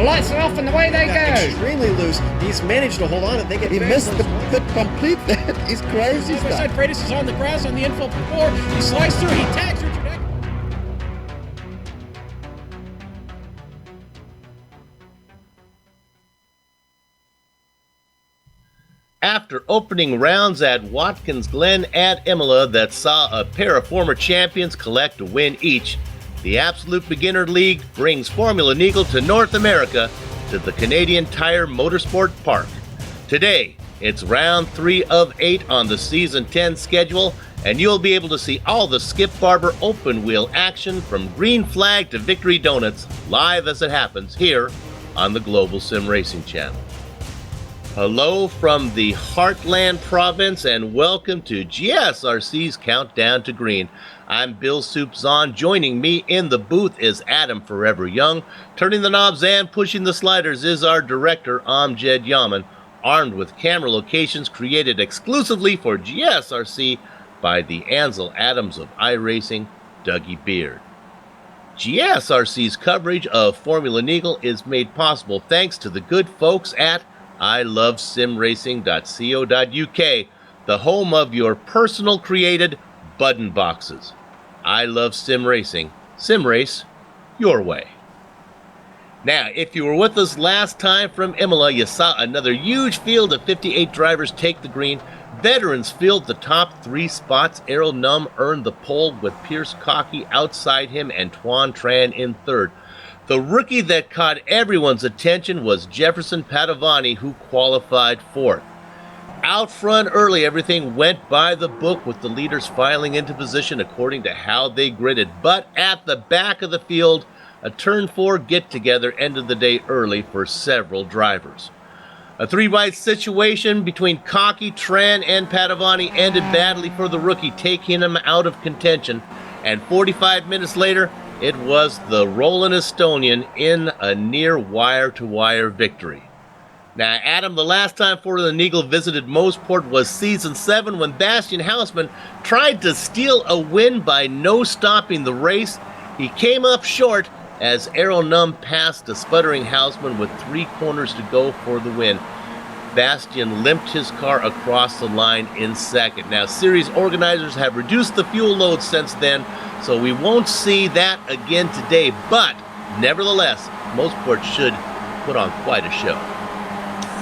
lights are off and away they go. Extremely loose. He's managed to hold on and they get. He missed the pit completely. He's crazy Side by stuff. side, Freitas is on the grass on the infield before. He slides through. He tags Richard Neagle. After opening rounds at Watkins Glen at Imola that saw a pair of former champions collect a win each, the Absolute Beginner League brings Formula Neagle to North America to the Canadian Tire Motorsport Park. Today, it's round 3 of 8 on the Season 10 schedule, and you'll be able to see all the Skip Barber open wheel action from green flag to victory donuts live as it happens here on the Global Sim Racing Channel. Hello from the Heartland Province and welcome to GSRC's Countdown to Green. I'm Bill Soup Zahn. Joining me in the booth is Adam Forever Young. Turning the knobs and pushing the sliders is our director, Amjad Yaman, armed with camera locations created exclusively for GSRC by the Ansel Adams of iRacing, Dougie Beard. GSRC's coverage of Formula Neagle is made possible thanks to the good folks at ilovesimracing.co.uk, the home of your personal created button boxes. I love sim racing. Sim race your way. Now, if you were with us last time from Imola, you saw another huge field of 58 drivers take the green. Veterans filled the top 3 spots. Errol Num earned the pole with Pierce Cockey outside him and Tuan Tran in third. The rookie that caught everyone's attention was Jefferson Padovani, who qualified fourth. Out front early, everything went by the book with the leaders filing into position according to how they gridded. But at the back of the field, a turn 4 get-together ended the day early for several drivers. A 3-wide situation between Cockey, Tran, and Padovani ended badly for the rookie, taking him out of contention. And 45 minutes later, it was the Roland Estonian in a near wire-to-wire victory. Now, Adam, the last time Formula Neagle visited Mosport was Season 7 when Bastian Hausmann tried to steal a win by no-stopping the race. He came up short as Errol Num passed a sputtering Hausmann with 3 corners to go for the win. Bastian limped his car across the line in second. Now, series organizers have reduced the fuel load since then, so we won't see that again today, but nevertheless, Mosport should put on quite a show.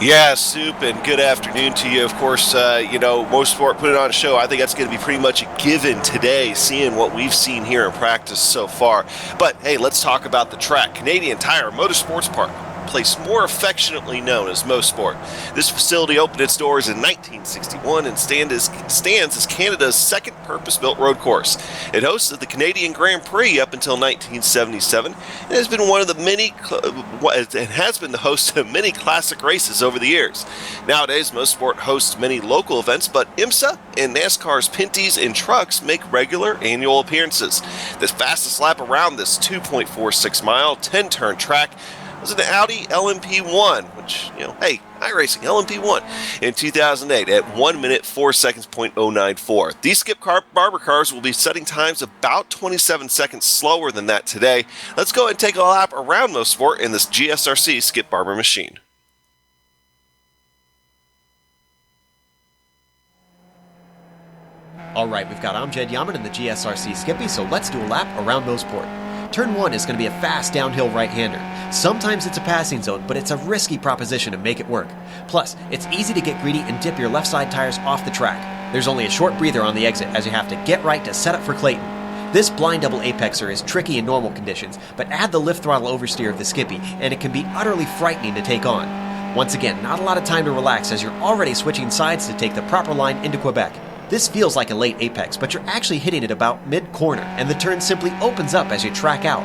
Yeah, Soup, and good afternoon to you. Of course, Mosport put it on a show. I think that's going to be pretty much a given today, seeing what we've seen here in practice so far. But, hey, let's talk about the track. Canadian Tire Motorsports Park, place more affectionately known as Mosport. This facility opened its doors in 1961 and stands as Canada's second purpose-built road course. It hosted the Canadian Grand Prix up until 1977 and has been the host of many classic races over the years. Nowadays, Mosport hosts many local events, but IMSA and NASCAR's Pinties and trucks make regular annual appearances. The fastest lap around this 2.46-mile, 10-turn track was an Audi LMP1, which, hey, iRacing LMP1 in 2008 at 1 minute 4 seconds .094. These Skip Barber cars will be setting times about 27 seconds slower than that today. Let's go and take a lap around Mosport in this GSRC Skip Barber machine. All right, we've got Amjad Yaman in the GSRC Skippy, so let's do a lap around Mosport. Turn 1 is going to be a fast downhill right-hander. Sometimes it's a passing zone, but it's a risky proposition to make it work. Plus, it's easy to get greedy and dip your left side tires off the track. There's only a short breather on the exit as you have to get right to set up for Clayton. This blind double apexer is tricky in normal conditions, but add the lift throttle oversteer of the Skippy and it can be utterly frightening to take on. Once again, not a lot of time to relax as you're already switching sides to take the proper line into Quebec. This feels like a late apex, but you're actually hitting it about mid-corner, and the turn simply opens up as you track out.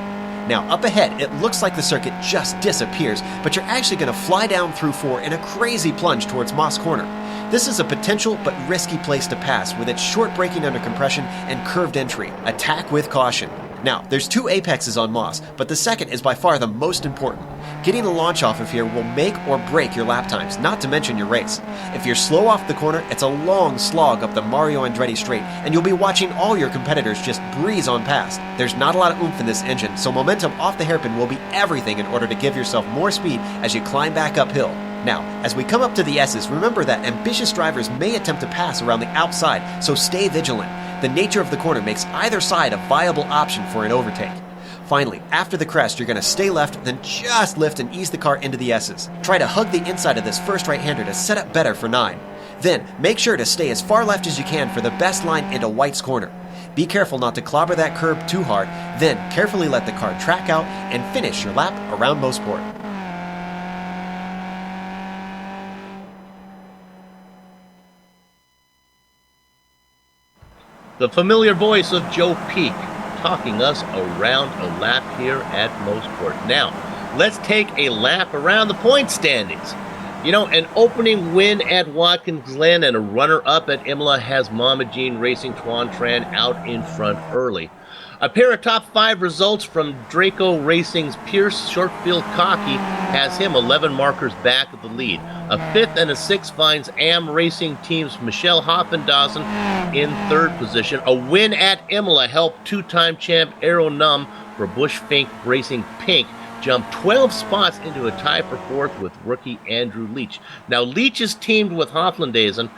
Now, up ahead, it looks like the circuit just disappears, but you're actually going to fly down through 4 in a crazy plunge towards Moss Corner. This is a potential but risky place to pass with its short braking under compression and curved entry. Attack with caution. Now, there's 2 apexes on Moss, but the second is by far the most important. Getting a launch off of here will make or break your lap times, not to mention your race. If you're slow off the corner, it's a long slog up the Mario Andretti straight, and you'll be watching all your competitors just breeze on past. There's not a lot of oomph in this engine, so momentum off the hairpin will be everything in order to give yourself more speed as you climb back uphill. Now, as we come up to the S's, remember that ambitious drivers may attempt to pass around the outside, so stay vigilant. The nature of the corner makes either side a viable option for an overtake. Finally, after the crest, you're going to stay left, then just lift and ease the car into the S's. Try to hug the inside of this first right-hander to set up better for 9. Then, make sure to stay as far left as you can for the best line into White's corner. Be careful not to clobber that curb too hard, then carefully let the car track out and finish your lap around Mosport. The familiar voice of Joe Peak talking us around a lap here at Mosport. Now, let's take a lap around the point standings. You know, an opening win at Watkins Glen and a runner-up at Imola has Mama Jean Racing Tuan Tran out in front early. A pair of top 5 results from Draco Racing's Pierce Shortfield Cocky has him 11 markers back of the lead. A 5th and a 6th finds Am Racing Team's Michelle Hoffendausen in 3rd position. A win at Imola helped 2-time champ Aero Num for Bush Fink Racing Pink jump 12 spots into a tie for 4th with rookie Andrew Leach. Now, Leach is teamed with Hoffendausen,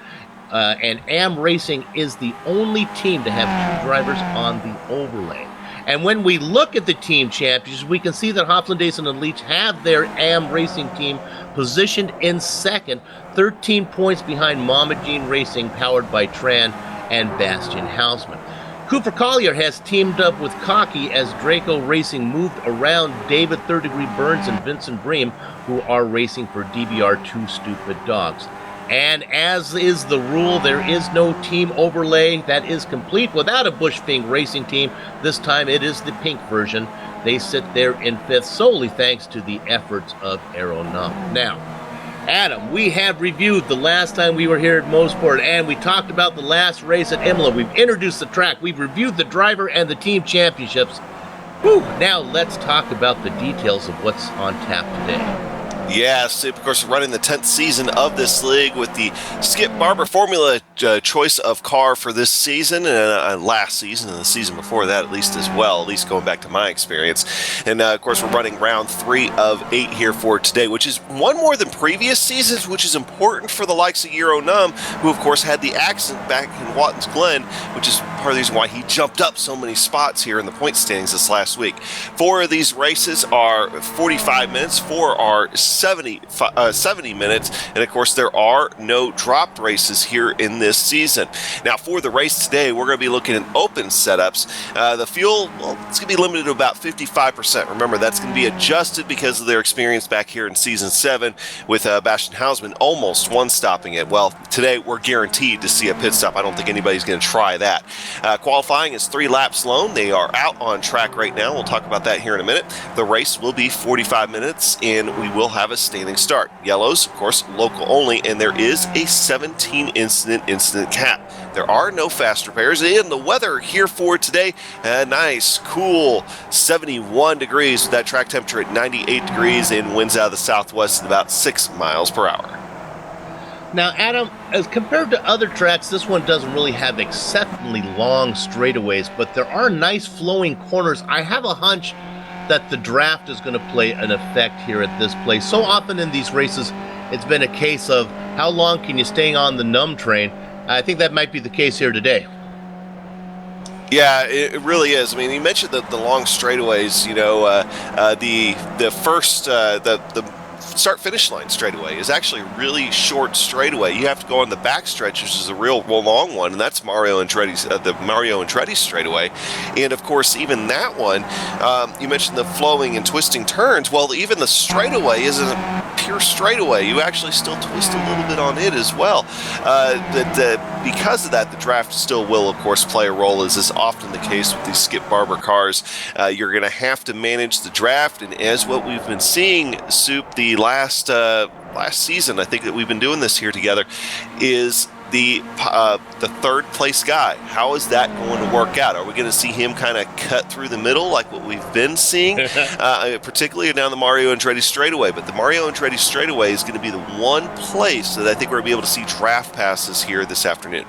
and Am Racing is the only team to have 2 drivers on the overlay. And when we look at the team champions, we can see that Hoffendausen and Leach have their Am Racing team positioned in 2nd, 13 points behind Mama Jean Racing, powered by Tran and Bastian Hausman. Cooper Collier has teamed up with Cocky as Draco Racing moved around David Third Degree Burns and Vincent Bream, who are racing for DBR 2 Stupid Dogs. And as is the rule, there is no team overlay that is complete without a Bush Fink Racing team. This time it is the pink version. They sit there in 5th solely thanks to the efforts of Aero Num. Now, Adam, we have reviewed the last time we were here at Mosport, and we talked about the last race at Imola. We've introduced the track. We've reviewed the driver and the team championships. Whew, now let's talk about the details of what's on tap today. Yes, of course, running the 10th season of this league with the Skip Barber Formula choice of car for this season and last season and the season before that at least as well, at least going back to my experience. And of course, we're running round 3 of 8 here for today, which is one more than previous seasons, which is important for the likes of Euro Num, who of course had the accident back in Watkins Glen, which is part of the reason why he jumped up so many spots here in the point standings this last week. 4 of these races are 45 minutes, 4 are 70 minutes, and of course there are no drop races here in this season. Now for the race today, we're going to be looking at open setups. The fuel, well, it's going to be limited to about 55%. Remember, that's going to be adjusted because of their experience back here in season 7 with Bastian Hausman almost one-stopping it. Well, today we're guaranteed to see a pit stop. I don't think anybody's going to try that. Qualifying is 3 laps long. They are out on track right now. We'll talk about that here in a minute. The race will be 45 minutes, and we will have a standing start. Yellows, of course, local only, and there is a 17 incident cap. There are no fast repairs, and the weather here for today, nice, cool, 71 degrees with that track temperature at 98 degrees and winds out of the southwest at about 6 miles per hour. Now, Adam, as compared to other tracks, this one doesn't really have exceptionally long straightaways, but there are nice flowing corners. I have a hunch that the draft is going to play an effect here at this place. So often in these races, it's been a case of how long can you stay on the Num train. I think that might be the case here today. Yeah, it really is. I mean, you mentioned the long straightaways. You know, the first the start-finish line straightaway is actually a really short straightaway. You have to go on the back stretch, which is a real long one, and that's Mario Andretti's the Mario Andretti straightaway. And of course, even that one, you mentioned the flowing and twisting turns. Well, even the straightaway isn't a pure straightaway. You actually still twist a little bit on it as well. Because of that, the draft still will, of course, play a role, as is often the case with these Skip Barber cars. You're going to have to manage the draft, and as what we've been seeing, Soup, the last season, I think that we've been doing this here together, is the third place guy. How is that going to work out? Are we going to see him kind of cut through the middle like what we've been seeing, particularly down the Mario Andretti straightaway? But the Mario Andretti straightaway is going to be the one place that I think we're going to be able to see draft passes here this afternoon.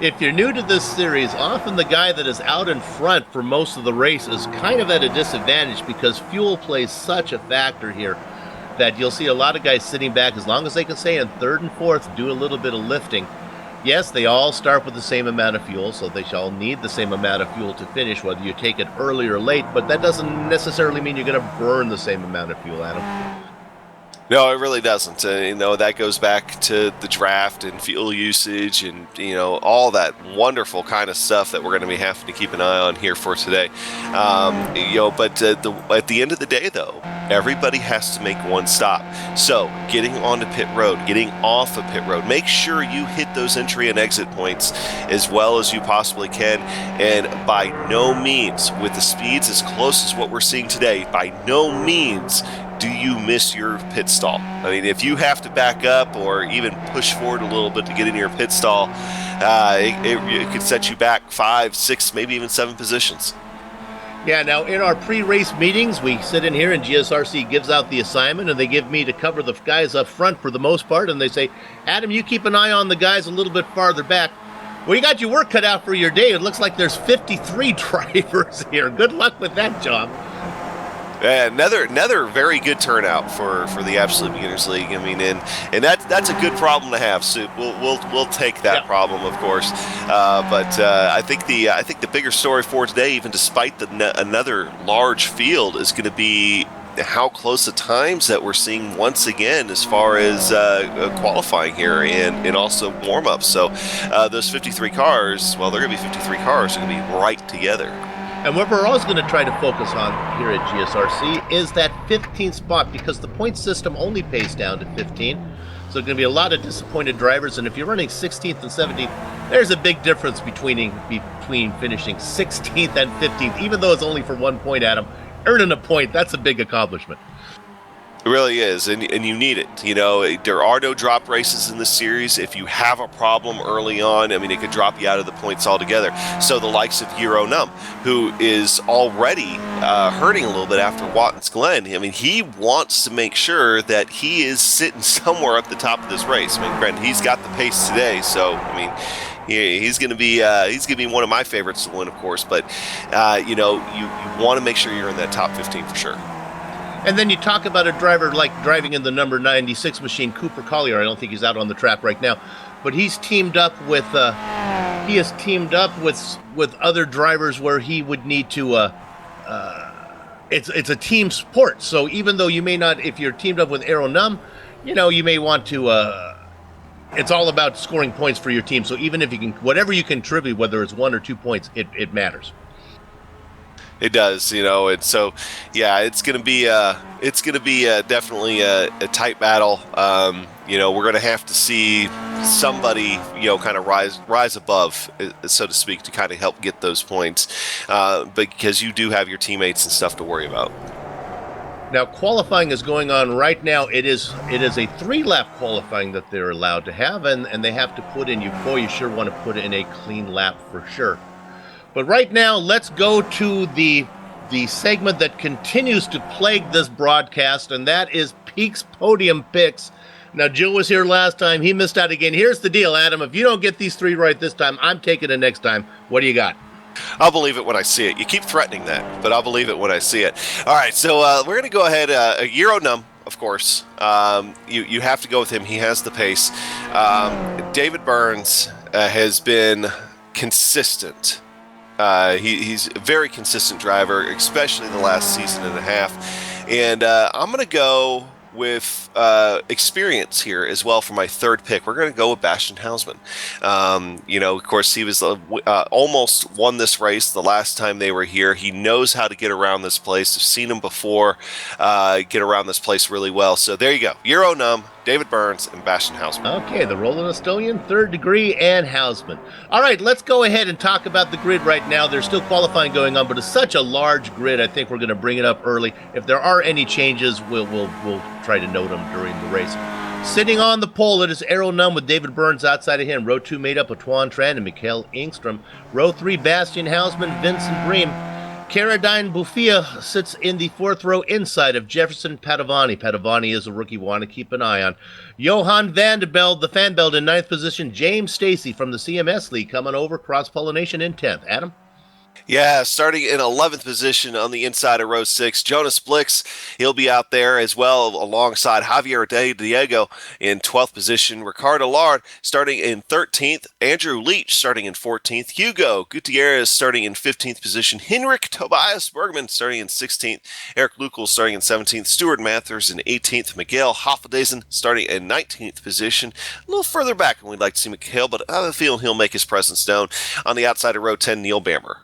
If you're new to this series, often the guy that is out in front for most of the race is kind of at a disadvantage because fuel plays such a factor here that you'll see a lot of guys sitting back as long as they can stay in third and fourth, do a little bit of lifting. Yes, they all start with the same amount of fuel, so they shall need the same amount of fuel to finish, whether you take it early or late, but that doesn't necessarily mean you're going to burn the same amount of fuel, Adam. No, it really doesn't. That goes back to the draft and fuel usage and, all that wonderful kind of stuff that we're going to be having to keep an eye on here for today. But at the end of the day, though, everybody has to make one stop. So getting onto pit road, getting off of pit road, make sure you hit those entry and exit points as well as you possibly can. And by no means, with the speeds as close as what we're seeing today, by no means do you miss your pit stall. I mean, if you have to back up or even push forward a little bit to get into your pit stall, it could set you back 5, 6, maybe even 7 positions. Yeah, now in our pre-race meetings, we sit in here and GSRC gives out the assignment and they give me to cover the guys up front for the most part. And they say, Adam, you keep an eye on the guys a little bit farther back. Well, you got your work cut out for your day. It looks like there's 53 drivers here. Good luck with that job. Another very good turnout for the Absolute Beginners League. I mean, and that's a good problem to have. So we'll take that problem, of course. But I think the bigger story for today, even despite another large field, is going to be how close the times that we're seeing once again as far as qualifying here and also warm-ups. So those 53 cars, well, they're going to be 53 cars. They're going to be right together. And what we're always going to try to focus on here at GSRC is that 15th spot because the point system only pays down to 15. So there's going to be a lot of disappointed drivers. And if you're running 16th and 17th, there's a big difference between finishing 16th and 15th, even though it's only for 1 point, Adam. Earning a point, that's a big accomplishment. It really is, and you need it. There are no drop races in this series. If you have a problem early on, I mean, it could drop you out of the points altogether. So the likes of Euro Num, who is already hurting a little bit after Watkins Glen, I mean, he wants to make sure that he is sitting somewhere up the top of this race. I mean, granted, he's got the pace today, so, I mean, he's going to be one of my favorites to win, of course. But you want to make sure you're in that top 15 for sure. And then you talk about a driver like driving in the number 96 machine, Cooper Collier. I don't think he's out on the track right now, but he's teamed up with with other drivers where he would need to. It's a team sport, so even though you may not, if you're teamed up with Aero Num, you may want to. It's all about scoring points for your team. So even if you can, whatever you contribute, whether it's 1 or 2 points, it matters. It does, and so it's going to be definitely a tight battle. We're going to have to see somebody kind of rise above, so to speak, to kind of help get those points, because you do have your teammates and stuff to worry about. Now, qualifying is going on right now. It is a 3-lap qualifying that they're allowed to have, and they have to put in. You sure want to put in a clean lap for sure. But right now, let's go to the segment that continues to plague this broadcast, and that is Peak's Podium Picks. Now, Joe was here last time. He missed out again. Here's the deal, Adam. If you don't get these 3 right this time, I'm taking it next time. What do you got? I'll believe it when I see it. You keep threatening that, but I'll believe it when I see it. All right, so we're going to go ahead. Euro Num, of course. You have to go with him. He has the pace. David Burns has been consistent. He's a very consistent driver, especially the last season and a half. And I'm going to go with experience here as well for my third pick. We're going to go with Bastian Hausman. Of course, he was almost won this race the last time they were here. He knows how to get around this place. I've seen him before get around this place really well. So there you go. Euro Num, David Burns, and Bastian Hausman. Okay, the Rolling Estonian, Third Degree, and Hausman. All right, let's go ahead and talk about the grid right now. There's still qualifying going on, but it's such a large grid. I think we're going to bring it up early. If there are any changes, we'll try to note them during the race. Sitting on the pole, it is Arrow Num with David Burns outside of him. Row 2 made up of Tuan Tran and Mikael Engstrom. Row 3, Bastian Hausman, Vincent Bream. Caradine Bufia sits in the 4th row inside of Jefferson Padovani. Padovani is a rookie we want to keep an eye on. Johan Vandebeld, the fan belt in 9th position. James Stacy from the CMS League coming over, cross-pollination in 10th. Adam? Yeah, starting in 11th position on the inside of row 6, Jonas Blix. He'll be out there as well alongside Javier De Diego in 12th position. Ricardo Lard starting in 13th. Andrew Leach starting in 14th. Hugo Gutierrez starting in 15th position. Henrik Tobias Bergman starting in 16th. Eric Lukel starting in 17th. Stuart Mathers in 18th. Miguel Hoffadezen starting in 19th position. A little further back than we'd like to see Miguel, but I have a feeling he'll make his presence known. On the outside of row 10, Neil Bammer.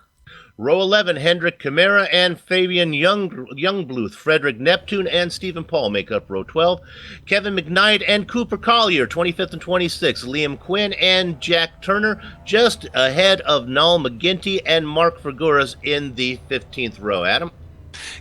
Row 11, Hendrik Camara and Fabian Youngbluth. Frederick Neptune and Stephen Paul make up row 12. Kevin McKnight and Cooper Collier, 25th and 26th. Liam Quinn and Jack Turner just ahead of Null McGinty and Mark Figueras in the 15th row. Adam?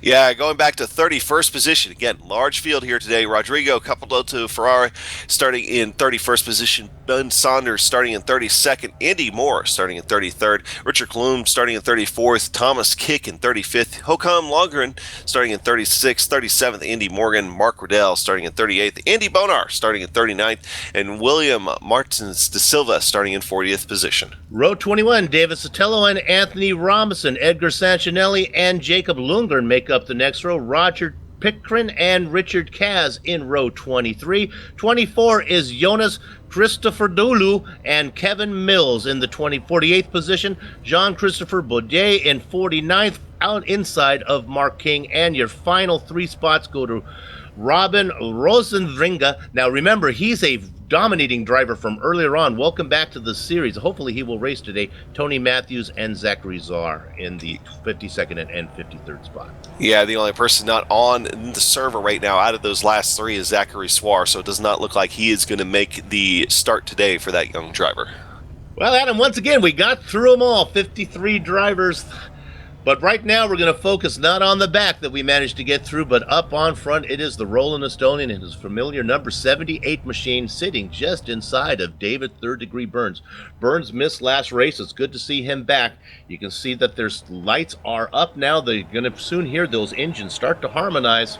Yeah, going back to 31st position. Again, large field here today. Rodrigo Capolotto Ferrari starting in 31st position. Ben Saunders starting in 32nd. Andy Moore starting in 33rd. Richard Klum starting in 34th. Thomas Kick in 35th. Håkon Longren starting in 36th. 37th, Andy Morgan. Mark Riddell starting in 38th. Andy Bonar starting in 39th. And William Martins de Silva starting in 40th position. Row 21, David Sotelo and Anthony Robinson. Edgar Sanchinelli and Jacob Lundgren make up the next row. Roger Pickren and Richard Kaz in row 23. 24 is Jonas Christopher Dulu and Kevin Mills in the 48th position. Jean-Christopher Baudet in 49th, out inside of Mark King. And your final 3 spots go to Robin Rosenringa. Now remember, he's a dominating driver from earlier on. Welcome back to the series. Hopefully he will race today. Tony Matthews and Zachary Czar in the 52nd and 53rd spot. Yeah, the only person not on the server right now out of those last 3 is Zachary Swar, so it does not look like he is going to make the start today for that young driver. Well, Adam, once again, we got through them all, 53 drivers. But right now we're going to focus not on the back that we managed to get through, but up on front. It is the Roland Estonian and his familiar number 78 machine sitting just inside of David Third Degree Burns. Burns missed last race. It's good to see him back. You can see that their lights are up now. They're going to soon hear those engines start to harmonize.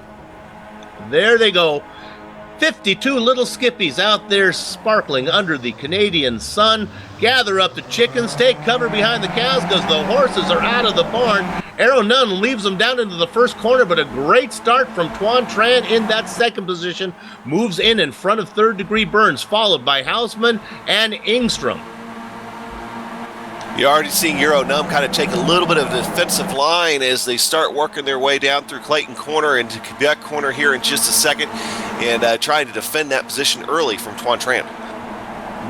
There they go. 52 little skippies out there sparkling under the Canadian sun. Gather up the chickens, take cover behind the cows because the horses are out of the barn. Arrow Nunn leaves them down into the first corner, but a great start from Tuan Tran in that second position. Moves in front of Third Degree Burns, followed by Hausman and Engstrom. You're already seeing Euro Num kind of take a little bit of a defensive line as they start working their way down through Clayton Corner into Quebec Corner here in just a second, and trying to defend that position early from Tuan Tran.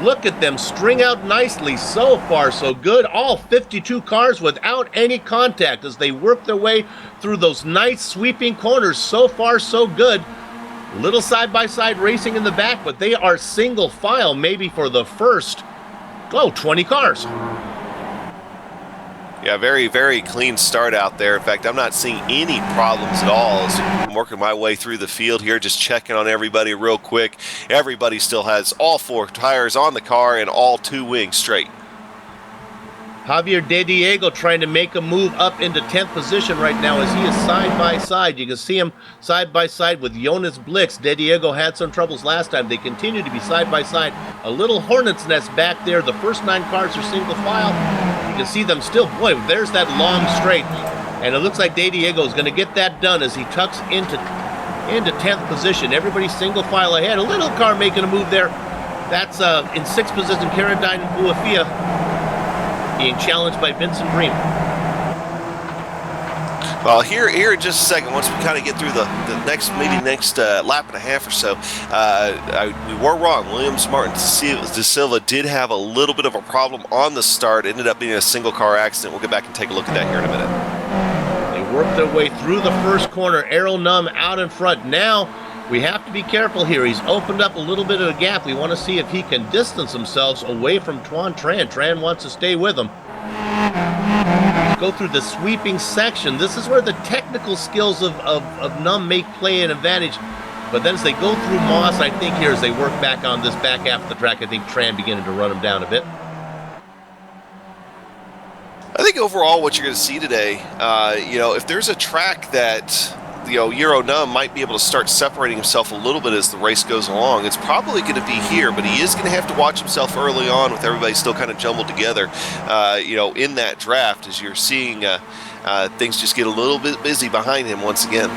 Look at them string out nicely. So far, so good. All 52 cars without any contact as they work their way through those nice sweeping corners. So far, so good. Little side-by-side racing in the back, but they are single file maybe for the first, 20 cars. Yeah, very, very clean start out there. In fact, I'm not seeing any problems at all as I'm working my way through the field here, just checking on everybody real quick. Everybody still has all 4 tires on the car and all 2 wings straight. Javier De Diego trying to make a move up into 10th position right now as he is side by side. You can see him side by side with Jonas Blix. De Diego had some troubles last time. They continue to be side by side. A little hornet's nest back there. The first 9 cars are single file. You can see them still. Boy, there's that long straight. And it looks like De Diego is going to get that done as he tucks into 10th position. Everybody's single file ahead. A little car making a move there. That's in 6th position, Caradine Buafia, being challenged by Vincent Bream. Well, here in just a second, once we kind of get through the next lap and a half or so, we were wrong. Williams Martin de Silva did have a little bit of a problem on the start. Ended up being a single car accident. We'll get back and take a look at that here in a minute. They worked their way through the first corner. Errol Num out in front. Now we have to be careful here. He's opened up a little bit of a gap. We want to see if he can distance himself away from Tuan Tran. Tran wants to stay with him. Go through the sweeping section. This is where the technical skills of Num may play an advantage. But then as they go through Moss, I think here as they work back on this back half of the track, I think Tran beginning to run them down a bit. I think overall what you're going to see today, if there's a track that, Euro Numb might be able to start separating himself a little bit as the race goes along, it's probably going to be here, but he is going to have to watch himself early on with everybody still kind of jumbled together, in that draft as you're seeing things just get a little bit busy behind him once again.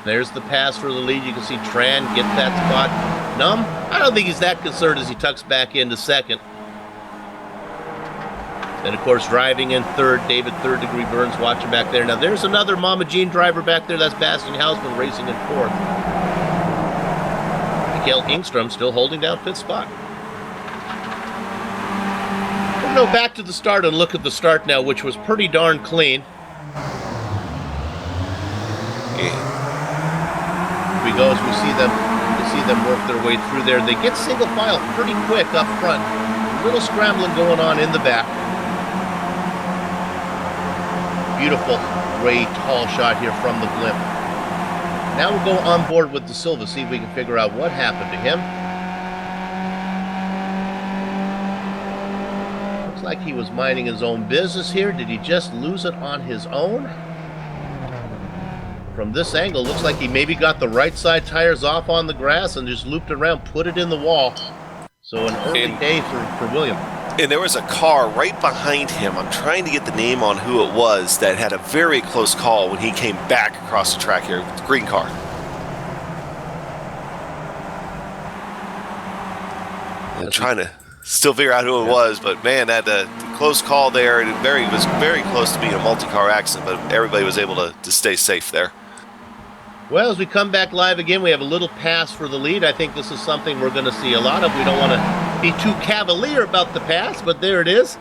There's the pass for the lead. You can see Tran get that spot. Numb, I don't think he's that concerned as he tucks back into second. Then, of course, driving in third, David Third Degree Burns watching back there. Now, there's another Mama Jean driver back there. That's Bastian Hausman racing in fourth. Mikael Ingstrom still holding down fifth spot. We'll go back to the start and look at the start now, which was pretty darn clean. We go as we see them work their way through there. They get single file pretty quick up front. A little scrambling going on in the back. Beautiful, great tall shot here from the blimp. Now we'll go on board with De Silva, see if we can figure out what happened to him. Looks like he was minding his own business here. Did he just lose it on his own? From this angle, looks like he maybe got the right side tires off on the grass and just looped around, put it in the wall. So an early day for William. And there was a car right behind him. I'm trying to get the name on who it was that had a very close call when he came back across the track here with the green car. I'm trying to still figure out who it was, but man, that close call there, it was very close to being a multi-car accident, but everybody was able to stay safe there. Well, as we come back live again, we have a little pass for the lead. I think this is something we're going to see a lot of. We don't want to be too cavalier about the pass, but there it is.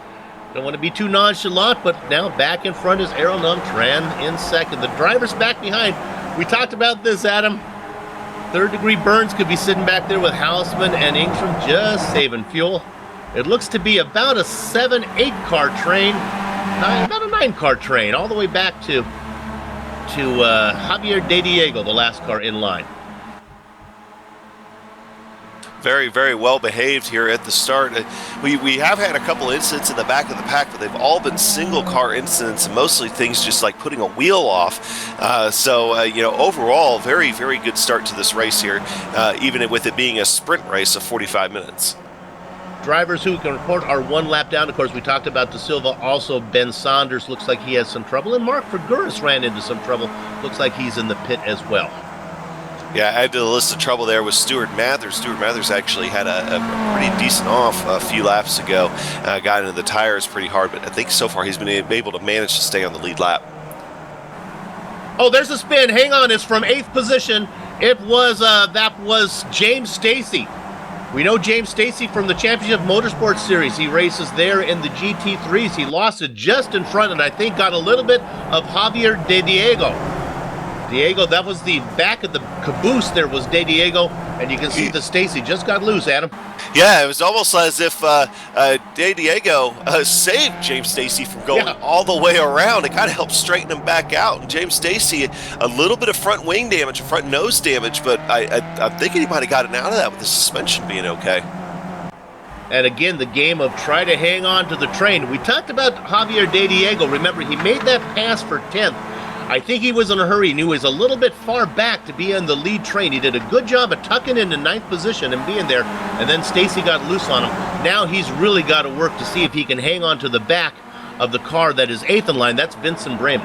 Don't want to be too nonchalant, but now back in front is Aero Numb, Tran in second. The driver's back behind. We talked about this, Adam. Third Degree Burns could be sitting back there with Hausman and Ingstrom just saving fuel. It looks to be about a 7-8 car train, about a 9-car train, all the way back to Javier De Diego, the last car in line. Very, very well behaved here at the start. We have had a couple incidents in the back of the pack, but they've all been single car incidents, and mostly things just like putting a wheel off. Overall, very, very good start to this race here, even with it being a sprint race of 45 minutes. Drivers who can report are one lap down. Of course, we talked about De Silva. Also, Ben Saunders looks like he has some trouble. And Mark Figueres ran into some trouble. Looks like he's in the pit as well. Yeah, add to the list of trouble there was Stuart Mathers. Stuart Mathers actually had a pretty decent off a few laps ago. Got into the tires pretty hard, but I think so far he's been able to manage to stay on the lead lap. Oh, there's a spin. Hang on, it's from 8th position. It was, that was James Stacy. We know James Stacy from the Championship Motorsports Series. He races there in the GT3s. He lost it just in front and I think got a little bit of Javier De Diego. That was the back of the caboose there was De Diego, and you can see the Stacy just got loose, Adam. Yeah, it was almost as if De Diego saved James Stacy from going all the way around. It kind of helped straighten him back out. And James Stacy, a little bit of front wing damage, front nose damage, but I'm thinking he might have gotten out of that with the suspension being okay. And again, the game of try to hang on to the train. We talked about Javier De Diego. Remember, he made that pass for 10th. I think he was in a hurry. He knew he was a little bit far back to be in the lead train. He did a good job of tucking into 9th position and being there, and then Stacy got loose on him. Now he's really got to work to see if he can hang on to the back of the car that is 8th in line. That's Vincent Bremen.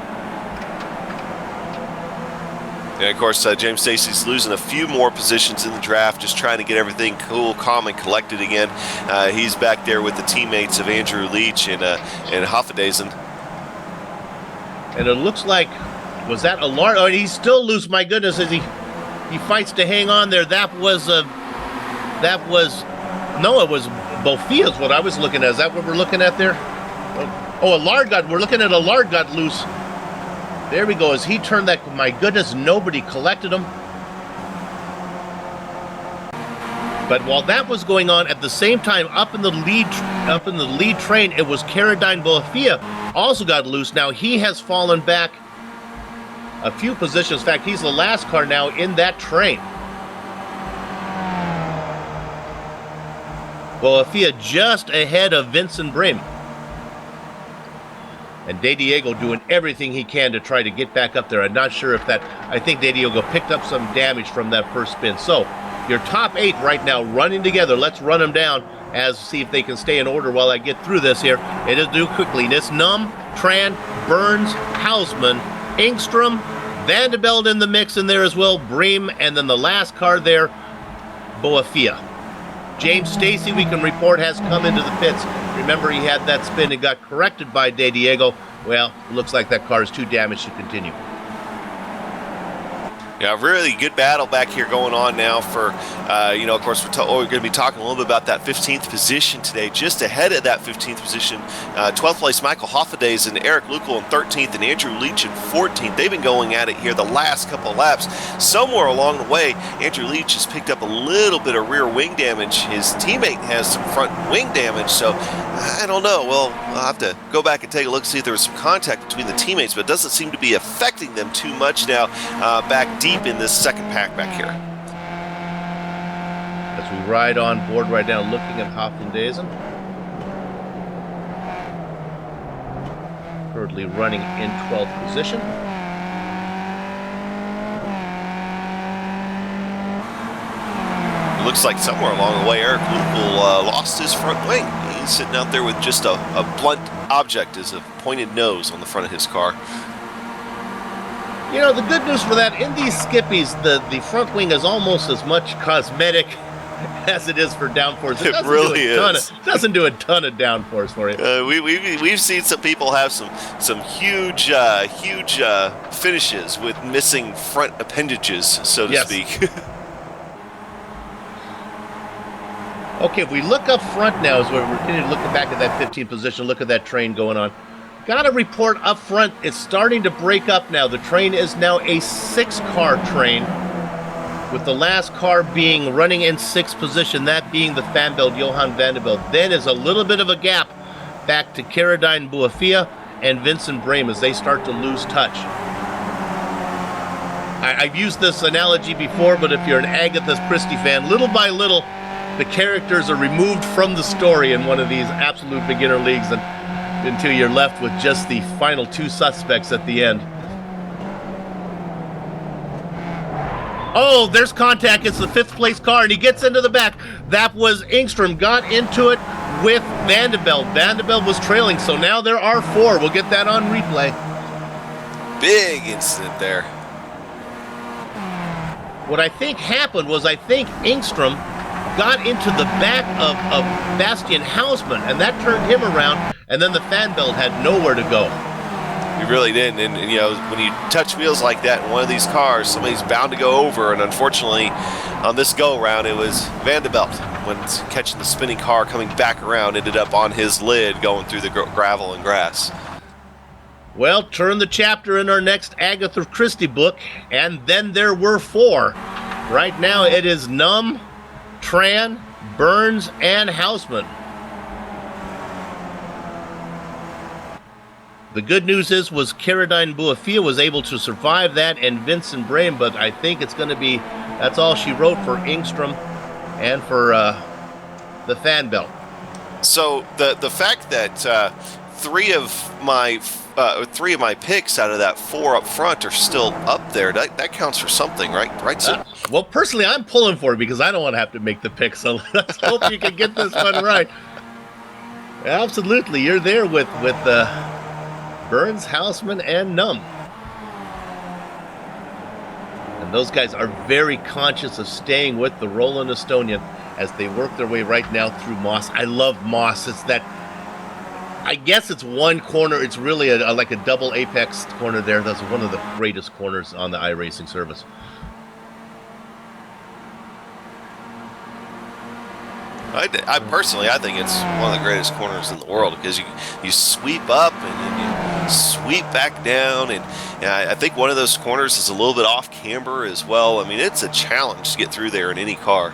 And of course, James Stacy's losing a few more positions in the draft, just trying to get everything cool, calm, and collected again. He's back there with the teammates of Andrew Leach and Hoffendazen. And it looks like, was that a large? Oh, he's still loose. My goodness, as he fights to hang on there. It was Bofia's what I was looking at. Is that what we're looking at there? Oh, we're looking at Allard got loose. There we go. As he turned that, my goodness, nobody collected him. But while that was going on, at the same time, up in the lead train, it was Caradine Boafia also got loose. Now he has fallen back a few positions. In fact, he's the last car now in that train. Boafia just ahead of Vincent Brim. And De Diego doing everything he can to try to get back up there. I'm not sure if that... I think De Diego picked up some damage from that first spin. So, your top 8 right now running together. Let's run them down as see if they can stay in order while I get through this here. It is do quickly. This Num, Tran, Burns, Hausman, Engstrom, Vanderbilt in the mix in there as well, Bream, and then the last car there, Boafia. James Stacy, we can report, has come into the pits. Remember, he had that spin and got corrected by De Diego. Well, looks like that car is too damaged to continue. Yeah, really good battle back here going on now for, of course, we're going to be talking a little bit about that 15th position today. Just ahead of that 15th position, 12th place Michael Hoffades and Eric Lukel in 13th and Andrew Leach in 14th. They've been going at it here the last couple of laps. Somewhere along the way, Andrew Leach has picked up a little bit of rear wing damage. His teammate has some front wing damage, so I don't know. Well, I'll have to go back and take a look, see if there was some contact between the teammates, but it doesn't seem to be affecting them too much now back deep in this second pack back here. As we ride on board right now, looking at Hoffendaisen. Currently running in 12th position. It looks like somewhere along the way, Eric Lukel lost his front wing. He's sitting out there with just a blunt object as a pointed nose on the front of his car. You know, the good news for that, in these skippies, the front wing is almost as much cosmetic as it is for downforce. It really is. It doesn't do a ton of downforce for you. We've seen some people have some huge finishes with missing front appendages, so to speak. Okay, if we look up front now, as we're looking back at that 15th position, look at that train going on. Got a report up front. It's starting to break up now. The train is now a 6-car train, with the last car being running in 6th position, that being the Fanbelt Johan Vanderbilt. Then is a little bit of a gap back to Caradine Boafia and Vincent Brame as they start to lose touch. I've used this analogy before, but if you're an Agatha Christie fan, little by little, the characters are removed from the story in one of these absolute beginner leagues, and until you're left with just the final 2 suspects at the end. Oh, there's contact. It's the 5th place car, and he gets into the back. That was Engstrom. Got into it with Vanderbilt. Vanderbilt was trailing, so now there are 4. We'll get that on replay. Big incident there. What I think happened was Engstrom got into the back of Bastian Hausman, and that turned him around, and then the Fanbelt had nowhere to go. You really didn't, and when you touch wheels like that in one of these cars, somebody's bound to go over, and unfortunately, on this go-around, it was Vanderbilt, when catching the spinning car coming back around, ended up on his lid going through the gravel and grass. Well, turn the chapter in our next Agatha Christie book, and then there were 4. Right now, it is Num, Tran, Burns, and Hausman. The good news was Caradine Boafia was able to survive that, and Vincent Brame, but I think it's going to be, that's all she wrote for Engstrom and for the Fanbelt. So the fact that 3 of my picks out of that 4 up front are still up there, that counts for something, right, Sid? Well, personally, I'm pulling for it because I don't want to have to make the pick, so let's hope you can get this one right. Absolutely, you're there with Burns, Hausman, and Num. And those guys are very conscious of staying with the Roland Estonian as they work their way right now through Moss. I love Moss. It's that, I guess it's one corner. It's really like a double apex corner there. That's one of the greatest corners on the iRacing service. I personally, I think it's one of the greatest corners in the world because you sweep up and then you sweep back down, and I think one of those corners is a little bit off camber as well. I mean, it's a challenge to get through there in any car.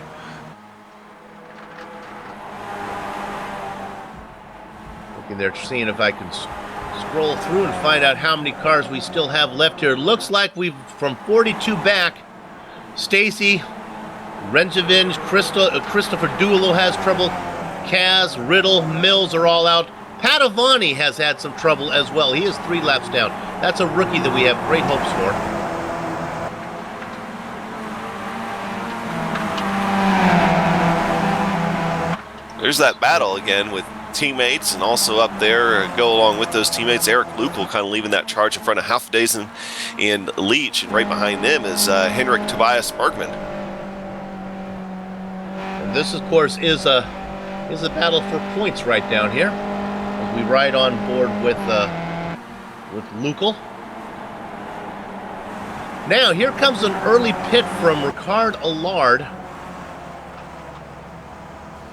Looking there, seeing if I can scroll through and find out how many cars we still have left here. Looks like we've, from 42 back, Stacy, Renzevin, Christopher Dulo has trouble. Kaz, Riddle, Mills are all out. Padovani has had some trouble as well. He is 3 laps down. That's a rookie that we have great hopes for. There's that battle again with teammates, and also up there, go along with those teammates, Eric Lukel kind of leaving that charge in front of Halfdazen and Leach, and right behind them is Henrik Tobias Bergman. And this, of course, is a battle for points right down here as we ride on board with Lukel. Now, here comes an early pit from Ricard Allard.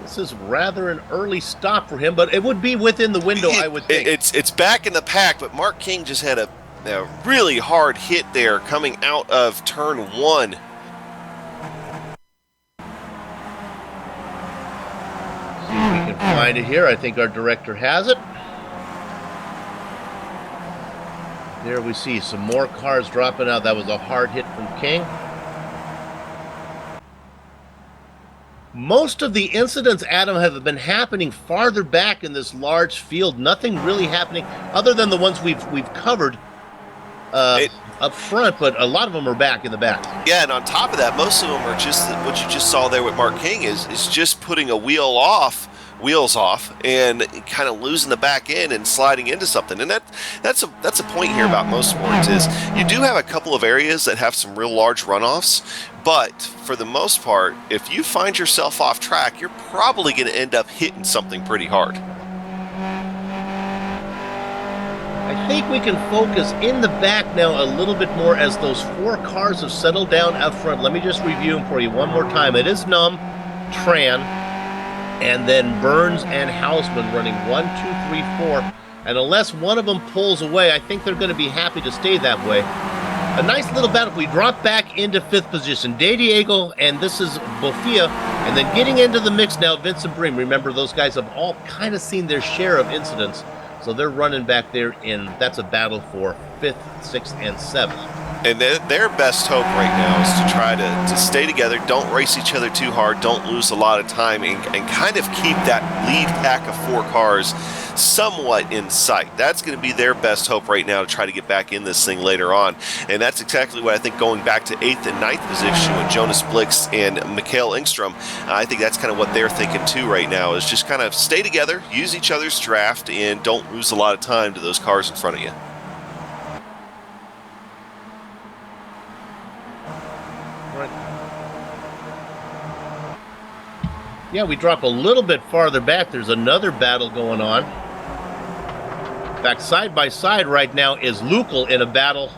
This is rather an early stop for him, but it would be within the window, I would think. It's back in the pack, but Mark King just had a really hard hit there coming out of turn 1. See if we can find it here. I think our director has it. There we see some more cars dropping out. That was a hard hit from King. Most of the incidents, Adam, have been happening farther back in this large field. Nothing really happening other than the ones we've covered up front, but a lot of them are back in the back. Yeah, and on top of that, most of them are just what you just saw there with Mark King is just putting a wheels off and kind of losing the back end and sliding into something. And that's a point here about Mosport is you do have a couple of areas that have some real large runoffs, but for the most part, if you find yourself off track, you're probably going to end up hitting something pretty hard. I think we can focus in the back now a little bit more as those 4 cars have settled down up front. Let me just review them for you one more time. It is Num, Tran, and then Burns and Hausman running 1, 2, 3, 4. And unless one of them pulls away, I think they're going to be happy to stay that way. A nice little battle. We drop back into 5th position. De Diego, and this is Bofia. And then getting into the mix now, Vincent Bream. Remember, those guys have all kind of seen their share of incidents. So they're running back there, and that's a battle for 5th, 6th, and 7th. And their best hope right now is to try to stay together, don't race each other too hard, don't lose a lot of time, and kind of keep that lead pack of 4 cars somewhat in sight. That's going to be their best hope right now to try to get back in this thing later on. And that's exactly what I think going back to 8th and 9th position with Jonas Blix and Mikael Engstrom, I think that's kind of what they're thinking too right now, is just kind of stay together, use each other's draft, and don't lose a lot of time to those cars in front of you. Yeah, we drop a little bit farther back. There's another battle going on. In fact, side by side right now is Lukel in a battle,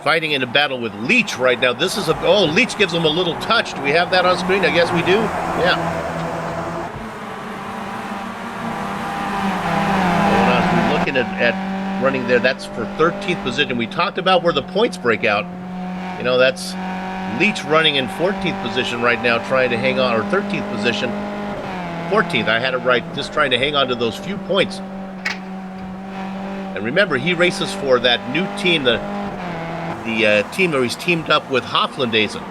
fighting in a battle with Leach right now. This is Leach gives him a little touch. Do we have that on screen? I guess we do. Yeah. We're looking at running there. That's for 13th position. We talked about where the points break out. You know, that's Leach running in 14th position right now, trying to hang on, or 13th position. 14th, I had it right, just trying to hang on to those few points. And remember, he races for that new team, the team where he's teamed up with Hoflandaisen.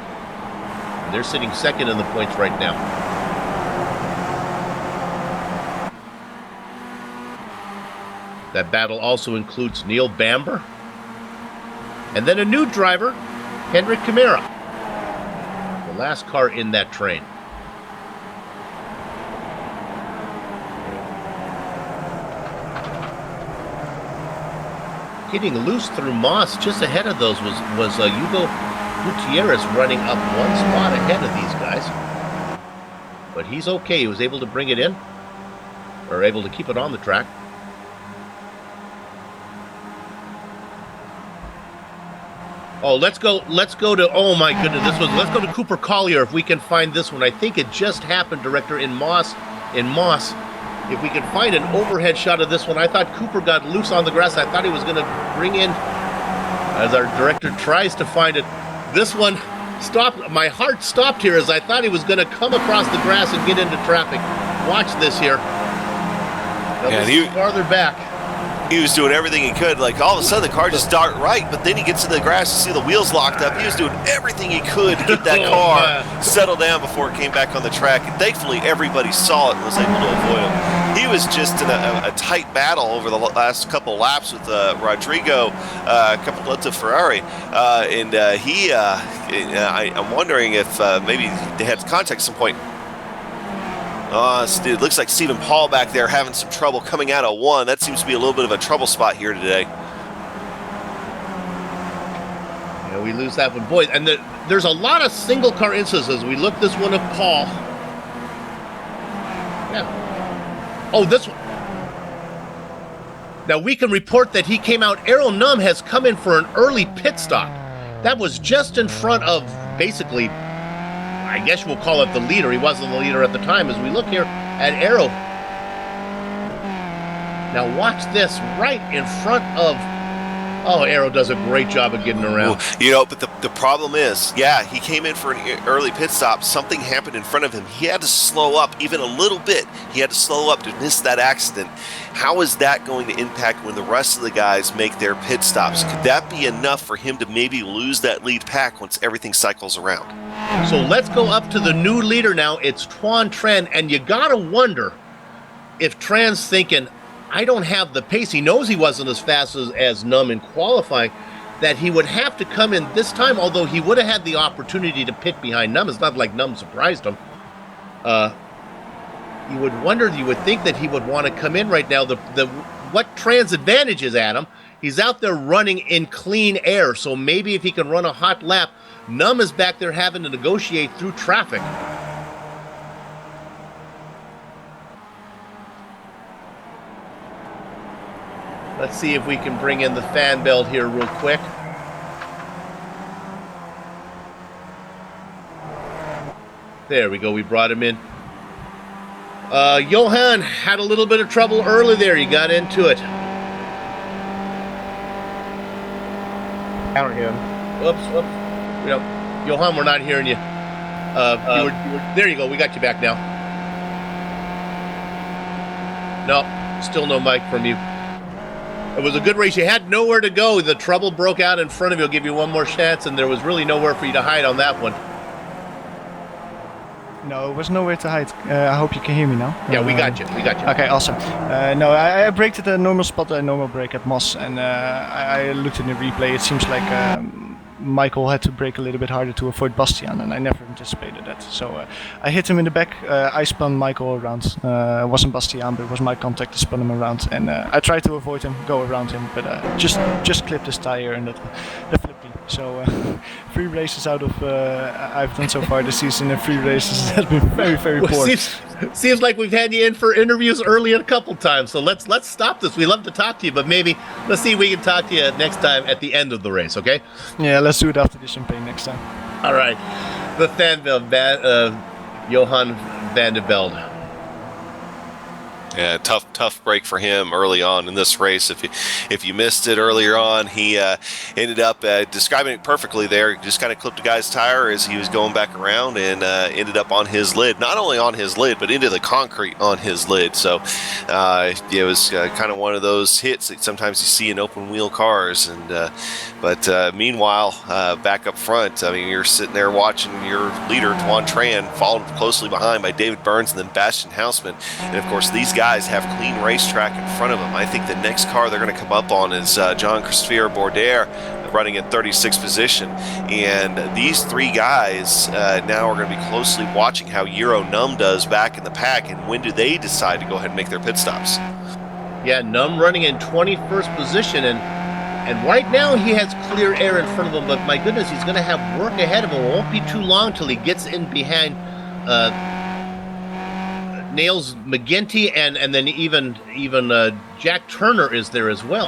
They're sitting 2nd in the points right now. That battle also includes Neil Bamber. And then a new driver, Henrik Kamara. The last car in that train. Getting loose through Moss, just ahead of those was Hugo Gutierrez running up 1 spot ahead of these guys. But he's okay. He was able to bring it in, or able to keep it on the track. Oh, let's go to, oh my goodness, let's go to Cooper Collier if we can find this one. I think it just happened, Director, in Moss. If we can find an overhead shot of this one. I thought Cooper got loose on the grass. I thought he was going to bring in, as our director tries to find it. This one stopped, my heart stopped here as I thought he was going to come across the grass and get into traffic. Watch this here. And he farther back. He was doing everything he could. Like, all of a sudden, the car just dart right, but then he gets into the grass to see the wheels locked up. He was doing everything he could to get that car settled down before it came back on the track. And thankfully, everybody saw it and was able to avoid him. He was just in a tight battle over the last couple of laps with Rodrigo, Capiloto Ferrari. I'm wondering if maybe they had contact at some point. It looks like Stephen Paul back there having some trouble coming out of one. That seems to be a little bit of a trouble spot here today. Yeah, we lose that one. Boy, and there's a lot of single car instances. We look this one of Paul. Yeah. Oh, this one. Now we can report that he came out. Errol Num has come in for an early pit stop. That was just in front of basically, I guess we'll call it the leader. He wasn't the leader at the time. As we look here at Arrow. Now watch this right in front of. Oh, Arrow does a great job of getting around. But the problem is, he came in for an early pit stop. Something happened in front of him. He had to slow up even a little bit. He had to slow up to miss that accident. How is that going to impact when the rest of the guys make their pit stops? Could that be enough for him to maybe lose that lead pack once everything cycles around? So let's go up to the new leader now. It's Tuan Tran, and you gotta wonder if Tran's thinking, I don't have the pace. He knows he wasn't as fast as Num in qualifying, that he would have to come in this time, although he would have had the opportunity to pit behind Num. It's not like Num surprised him. You would think that he would want to come in right now. What Tran's advantage is, Adam, he's out there running in clean air, so maybe if he can run a hot lap, Num is back there having to negotiate through traffic. Let's see if we can bring in the fan belt here real quick. There we go, we brought him in. Johan had a little bit of trouble early there. He got into it. I don't hear him. Whoops. Johan, we're not hearing you. There you go, we got you back now. No, still no mic from you. It was a good race. You had nowhere to go. The trouble broke out in front of you. I'll give you one more chance, and there was really nowhere for you to hide on that one. No, it was nowhere to hide. I hope you can hear me now. Yeah, we got you. Okay, awesome. No, I braked at the normal spot, a normal brake at Moss, and I looked in the replay. It seems like Michael had to brake a little bit harder to avoid Bastian, and I never anticipated that. So I hit him in the back. I spun Michael around. It wasn't Bastian, but it was my contact that spun him around, and I tried to avoid him, go around him, but just clipped his tire, and that flipped me. So 3 races out of I've done so far this season, and 3 races has been very, very poor. Seems like we've had you in for interviews early a couple times, so let's stop this. We love to talk to you, but maybe let's see if we can talk to you next time at the end of the race, okay? Yeah, let's do it after the champagne next time. All right. The Johan van der Velde. Yeah, tough break for him early on in this race. If you missed it earlier on, he ended up describing it perfectly there. He just kind of clipped a guy's tire as he was going back around and ended up on his lid. Not only on his lid, but into the concrete on his lid. So it was kind of one of those hits that sometimes you see in open wheel cars. But meanwhile, back up front, I mean, you're sitting there watching your leader, Tuan Tran, followed closely behind by David Burns and then Bastian Hausman. And, of course, these guys have clean racetrack in front of them. I think the next car they're going to come up on is Jean-Christophe Bourdais, running in 36th position. And these 3 guys now are going to be closely watching how Euro Num does back in the pack, and when do they decide to go ahead and make their pit stops. Yeah, Num running in 21st position, and right now he has clear air in front of him, but my goodness, he's going to have work ahead of him. It won't be too long till he gets in behind Nails McGinty, and then even Jack Turner is there as well.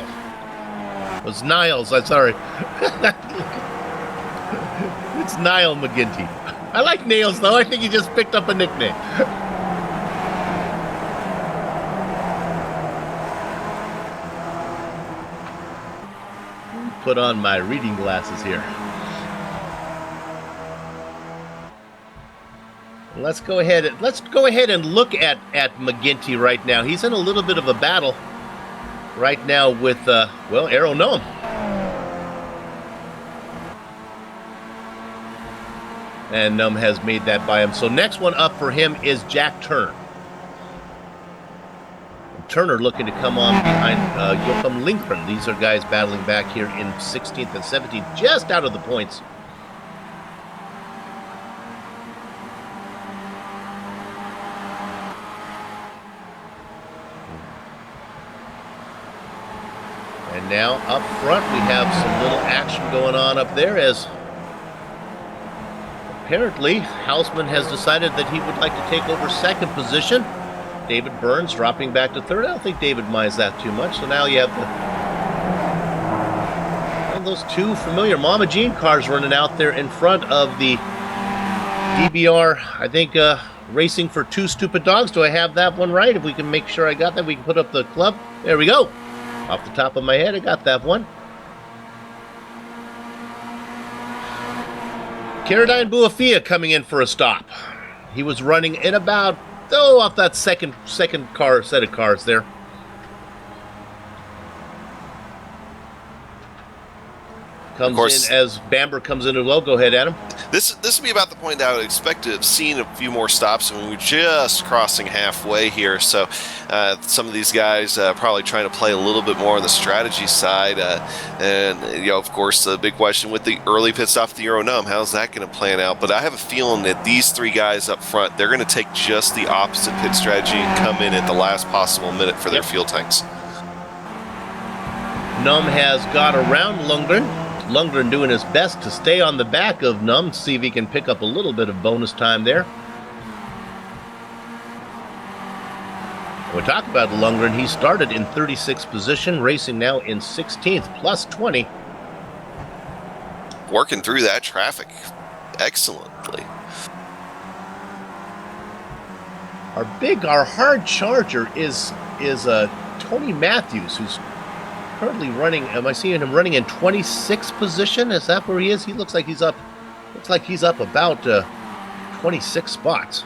It was Niles, I'm sorry. It's Niall McGinty. I like Nails though. I think he just picked up a nickname. Put on my reading glasses here. Let's go ahead and look at McGinty right now. He's in a little bit of a battle right now with Arrow Gnome. And Gnome has made that by him. So next one up for him is Jack Turner. Turner looking to come on behind Joachim Lindgren. These are guys battling back here in 16th and 17th, just out of the points. And now up front we have some little action going on up there, as apparently Hausman has decided that he would like to take over second position. David Burns dropping back to third. I don't think David minds that too much. So now you have those two familiar Mama Jean cars running out there in front of the DBR. I think racing for Two Stupid Dogs. Do I have that one right? If we can make sure I got that, we can put up the club. There we go. Off the top of my head, I got that one. Caradine Buafia coming in for a stop. He was running in about off that second car set of cars there. Comes in as Bamber comes in as well. Go ahead, Adam. This would be about the point that I would expect to have seen a few more stops when we're just crossing halfway here. So some of these guys probably trying to play a little bit more on the strategy side. And, of course, the big question with the early pit stop at the Euro Num, how's that going to plan out? But I have a feeling that these three guys up front, they're going to take just the opposite pit strategy and come in at the last possible minute for their fuel tanks. Num has got around Lundgren. Lundgren doing his best to stay on the back of Num, see if he can pick up a little bit of bonus time there. We talk about Lundgren. He started in 36th position, racing now in 16th, plus 20. Working through that traffic excellently. Our hard charger is Tony Matthews, who's currently running. Am I seeing him running in 26th position? Is that where he is? He looks like he's up. Looks like he's up about 26 spots.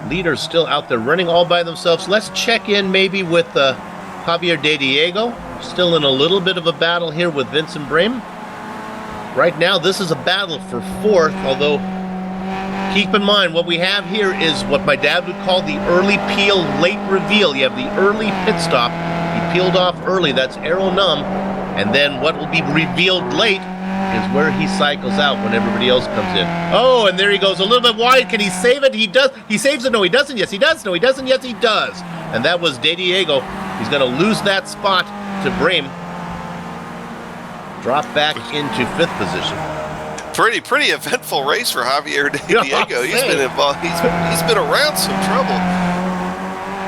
Leaders still out there running all by themselves. Let's check in maybe with Javier De Diego. Still in a little bit of a battle here with Vincent Brame. Right now, this is a battle for fourth, although keep in mind what we have here is what my dad would call the early peel, late reveal. You have the early pit stop. He peeled off early. That's Arrow Num. And then what will be revealed late is where he cycles out when everybody else comes in. Oh, and there he goes a little bit wide. Can he save it? He does. He saves it. No, he doesn't. Yes, he does. No, he doesn't. Yes, he does. And that was De Diego. He's going to lose that spot to Brame. Drop back into fifth position. Pretty eventful race for Javier De Diego. He's been involved. He's been around some trouble.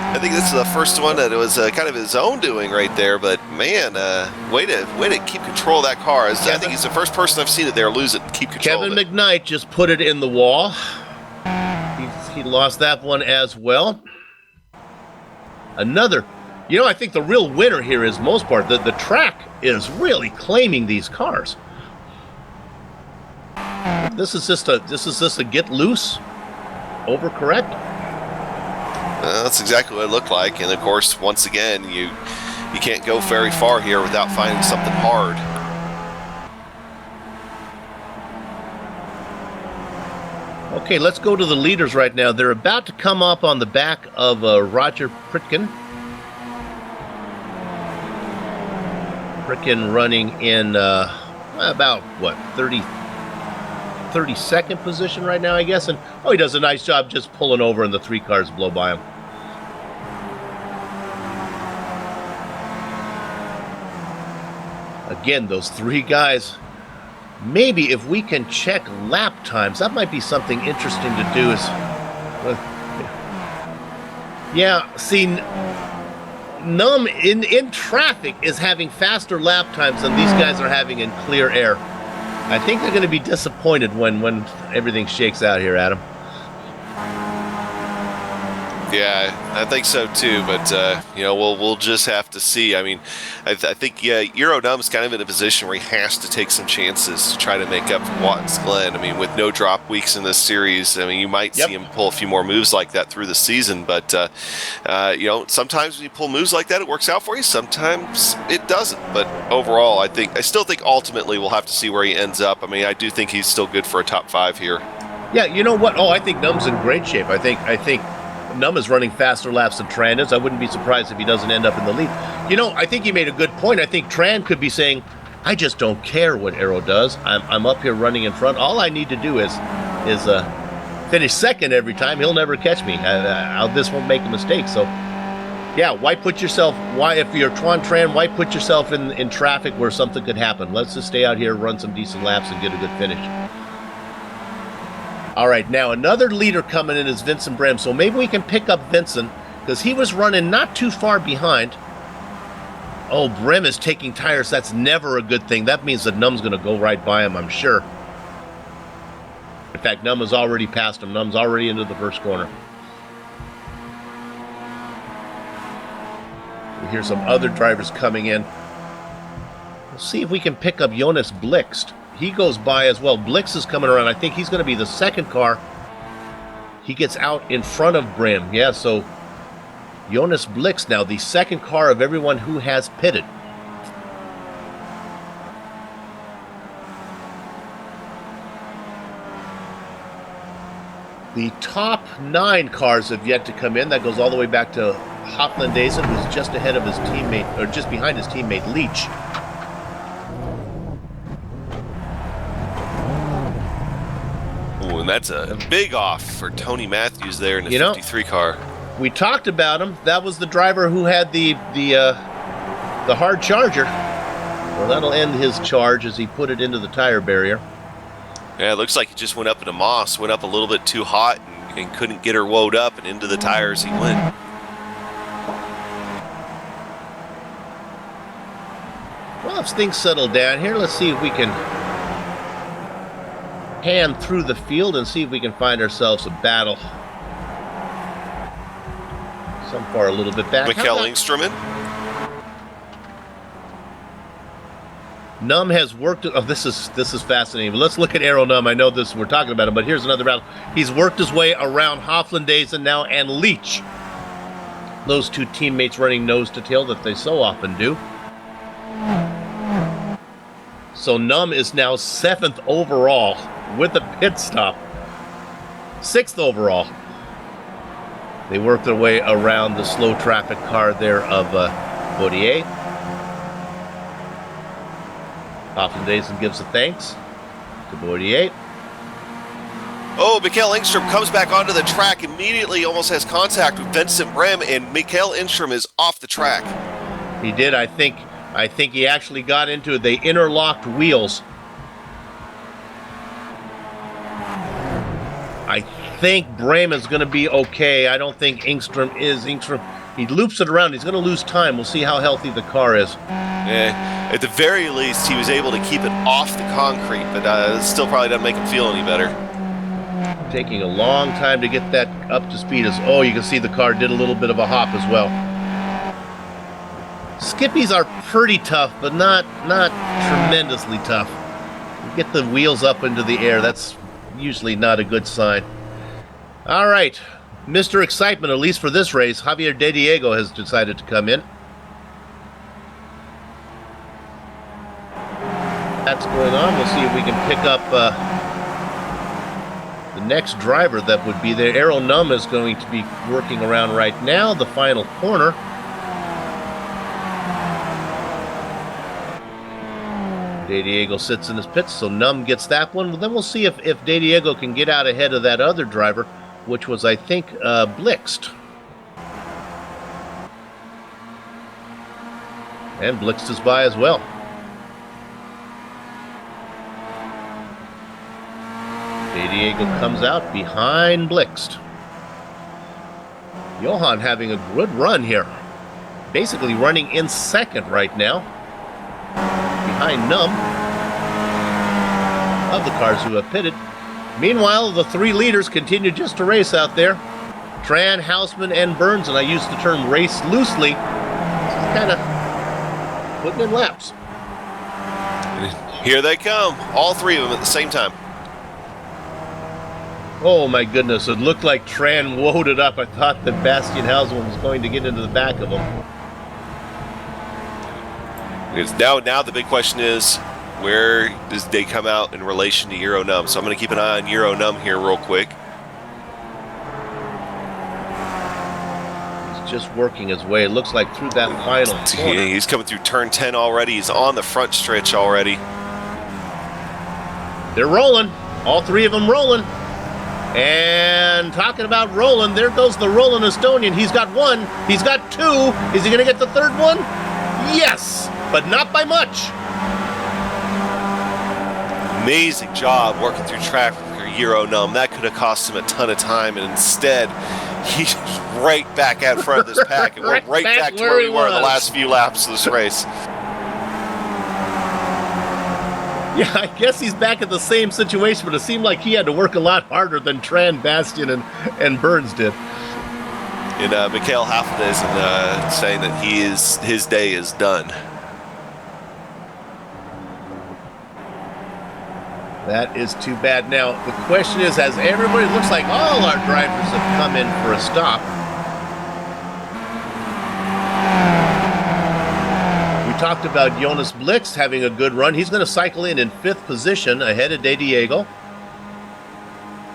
I think this is the first one that it was kind of his own doing right there. But man, way to keep control of that car. I think he's the first person I've seen it there lose it and keep control. Kevin of it. McKnight just put it in the wall. He lost that one as well. Another. I think the real winner here is Mosport. The track is really claiming these cars. This is just a get loose, overcorrect. That's exactly what it looked like. And of course, once again, you can't go very far here without finding something hard. Okay, let's go to the leaders right now. They're about to come up on the back of Roger Pritkin. Pritkin running in about, 32nd position right now, I guess. And, he does a nice job just pulling over and the three cars blow by him. Again, those three guys, maybe if we can check lap times, that might be something interesting to do. Num in traffic is having faster lap times than these guys are having in clear air. I think they're going to be disappointed when everything shakes out here, Adam. Yeah, I think so too. But we'll just have to see. I mean, I think Euronum's kind of in a position where he has to take some chances to try to make up for Watkins Glen. I mean, with no drop weeks in this series, I mean, you might see him pull a few more moves like that through the season. But sometimes when you pull moves like that, it works out for you. Sometimes it doesn't. But overall, I still think ultimately we'll have to see where he ends up. I mean, I do think he's still good for a top 5 here. Yeah, you know what? Oh, I think Num's in great shape. I think Num is running faster laps than Tran is. I wouldn't be surprised if he doesn't end up in the lead. I think he made a good point. I think Tran could be saying, I just don't care what Aero does. I'm up here running in front. All I need to do is finish second every time. He'll never catch me. This won't make a mistake. So, yeah, if you're Tran, why put yourself in traffic where something could happen? Let's just stay out here, run some decent laps, and get a good finish. All right, now another leader coming in is Vincent Brem. So maybe we can pick up Vincent because he was running not too far behind. Oh, Brem is taking tires. That's never a good thing. That means that Num's going to go right by him, I'm sure. In fact, Num has already passed him. Num's already into the first corner. We hear some other drivers coming in. We'll see if we can pick up Jonas Blixt. He goes by as well. Blix is coming around. I think he's going to be the second car. He gets out in front of Brem. Yeah, so Jonas Blix now, the second car of everyone who has pitted. The top 9 cars have yet to come in. That goes all the way back to Hoplandaisen, who's just ahead of his teammate, or just behind his teammate Leach. And that's a big off for Tony Matthews there in the 53 car. We talked about him. That was the driver who had the hard charger. Well, that'll end his charge as he put it into the tire barrier. Yeah, it looks like he just went up into Moss, went up a little bit too hot and couldn't get her woed up, and into the tires he went. Well, if things settle down here, let's see if we can hand through the field and see if we can find ourselves a battle. Some far a little bit back. Mikkel Engström. Num has worked. Oh, this is fascinating. But let's look at Aero Num. I know this. We're talking about him, but here's another battle. He's worked his way around Hoflandaisen now and Leach. Those two teammates running nose to tail that they so often do. So Num is now 7th overall with a pit stop. 6th overall. They work their way around the slow traffic car there of Baudier. Hoflandaisen gives a thanks to Baudier. Oh, Mikkel Engström comes back onto the track, immediately almost has contact with Vincent Brem, and Mikkel Engström is off the track. He did, I think he actually got into it. They interlocked wheels. I think Brem is going to be okay. I don't think Engström is. He loops it around. He's going to lose time. We'll see how healthy the car is. Yeah, at the very least, he was able to keep it off the concrete, but it still probably doesn't make him feel any better. Taking a long time to get that up to speed. You can see the car did a little bit of a hop as well. Skippies are pretty tough, but not tremendously tough. You get the wheels up into the air. That's usually not a good sign. All right, Mr. Excitement, at least for this race, Javier De Diego has decided to come in. That's going on. We'll see if we can pick up the next driver that would be there. Aero Num is going to be working around right now, the final corner. De Diego sits in his pits, so Num gets that one. Then we'll see if De Diego can get out ahead of that other driver, which was, I think, Blixt. And Blixt is by as well. De Diego comes out behind Blixt. Johan having a good run here. Basically running in second right now. Behind Num of the cars who have pitted. Meanwhile, the three leaders continue just to race out there. Tran, Hausman, and Burns, and I use the term race loosely, kind of putting in laps. Here they come, all three of them at the same time. Oh my goodness, it looked like Tran loaded up. I thought that Bastian Hausman was going to get into the back of him. Now the big question is, where does they come out in relation to Euro Num? So I'm going to keep an eye on Euro Num here real quick. He's just working his way, it looks like, through that final corner. He's coming through turn 10 already. He's on the front stretch already. They're rolling. All three of them rolling. And talking about rolling, there goes the rolling Estonian. He's got one. He's got two. Is he going to get the third one? Yes, but not by much. Amazing job working through track for Euro Num. That could have cost him a ton of time, and instead, he's right back out front of this pack, and we're right back to where we were the last few laps of this race. Yeah, I guess he's back at the same situation, but it seemed like he had to work a lot harder than Tran, Bastian, and Burns did. And Mikhail Hafney is saying that his day is done. That is too bad. Now, the question is, has everybody, looks like all our drivers have come in for a stop. We talked about Jonas Blix having a good run. He's going to cycle in 5th position ahead of De Diego.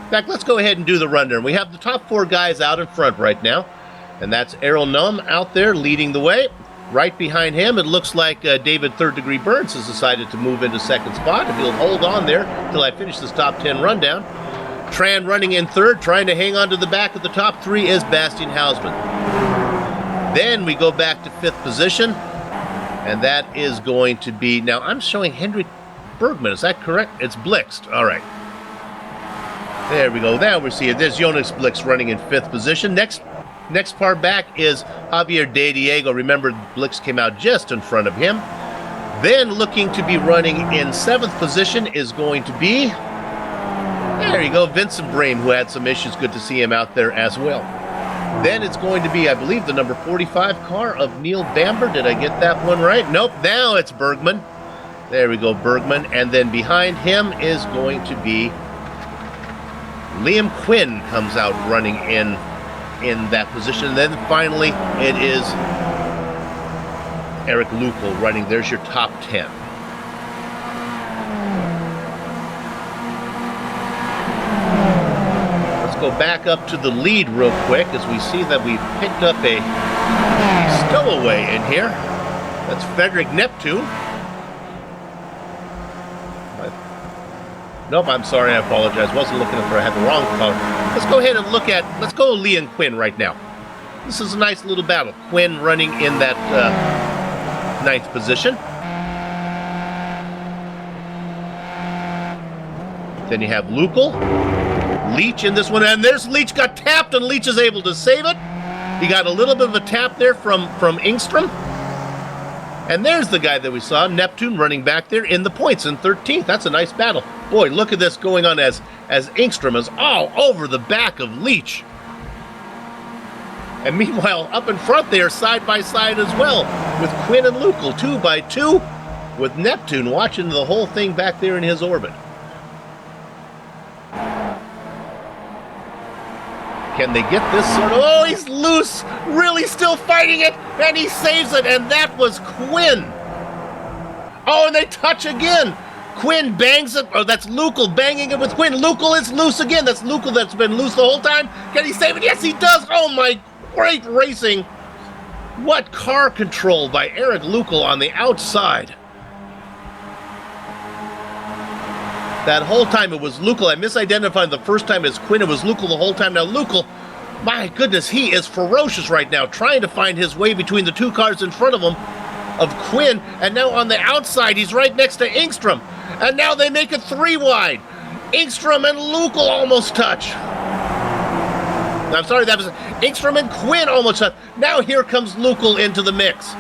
In fact, let's go ahead and do the rundown. We have the top 4 guys out in front right now, and that's Errol Num out there leading the way. Right behind him, it looks like David Third Degree Burns has decided to move into 2nd spot. If he'll hold on there till I finish this top 10 rundown. Tran running in 3rd, trying to hang on to the back of the top 3 is Bastian Hausman. Then we go back to 5th position, and that is going to be, now I'm showing Hendrik Bergman, is that correct? It's Blixt, all right. There we go, now we see it. There's Jonas Blix running in 5th position. Next part back is Javier De Diego. Remember, Blix came out just in front of him. Then looking to be running in 7th position is going to be, there you go, Vincent Brame, who had some issues. Good to see him out there as well. Then it's going to be, I believe, the number 45 car of Neil Bamber. Did I get that one right? Nope, now it's Bergman. There we go, Bergman. And then behind him is going to be Liam Quinn comes out running in that position. And then finally, it is Eric Lukol running. There's your top 10. Let's go back up to the lead real quick as we see that we've picked up a stowaway in here. That's Frederick Neptune. Nope, I'm sorry, I apologize. Wasn't looking for, I had the wrong color. Let's go ahead and let's go Liam Quinn right now. This is a nice little battle. Quinn running in that 9th position. Then you have Lukol, Leach in this one, and there's Leach got tapped, and Leach is able to save it. He got a little bit of a tap there from Engstrom. And there's the guy that we saw, Neptune, running back there in the points in 13th. That's a nice battle. Boy, look at this going on as Engstrom is all over the back of Leach. And meanwhile, up in front they are side by side as well, with Quinn and Lukol 2 by 2, with Neptune watching the whole thing back there in his orbit. Can they get this sort of... Oh, he's loose! Really still fighting it! And he saves it! And that was Quinn! Oh, and they touch again! Quinn bangs it... Oh, that's Lukol banging it with Quinn. Lukol is loose again. That's Lukol that's been loose the whole time. Can he save it? Yes, he does! Oh, my... Great racing! What car control by Eric Lukol on the outside. That whole time it was Lukol. I misidentified the first time as Quinn. It was Lukol the whole time. Now Lukol, my goodness, he is ferocious right now, trying to find his way between the 2 cars in front of him, of Quinn. And now on the outside, he's right next to Engstrom. And now they make it 3 wide. Engstrom and Lukol almost touch. I'm sorry, that was Engstrom and Quinn almost touch. Now here comes Lukol into the mix.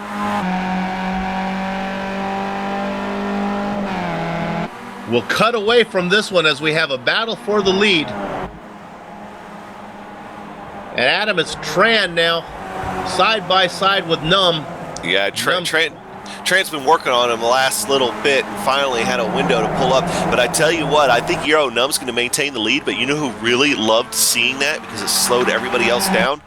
We'll cut away from this one as we have a battle for the lead. And Adam is Tran now, side by side with Num. Yeah, Tran's been working on him the last little bit and finally had a window to pull up. But I tell you what, I think Euro Num's going to maintain the lead, but you know who really loved seeing that because it slowed everybody else down?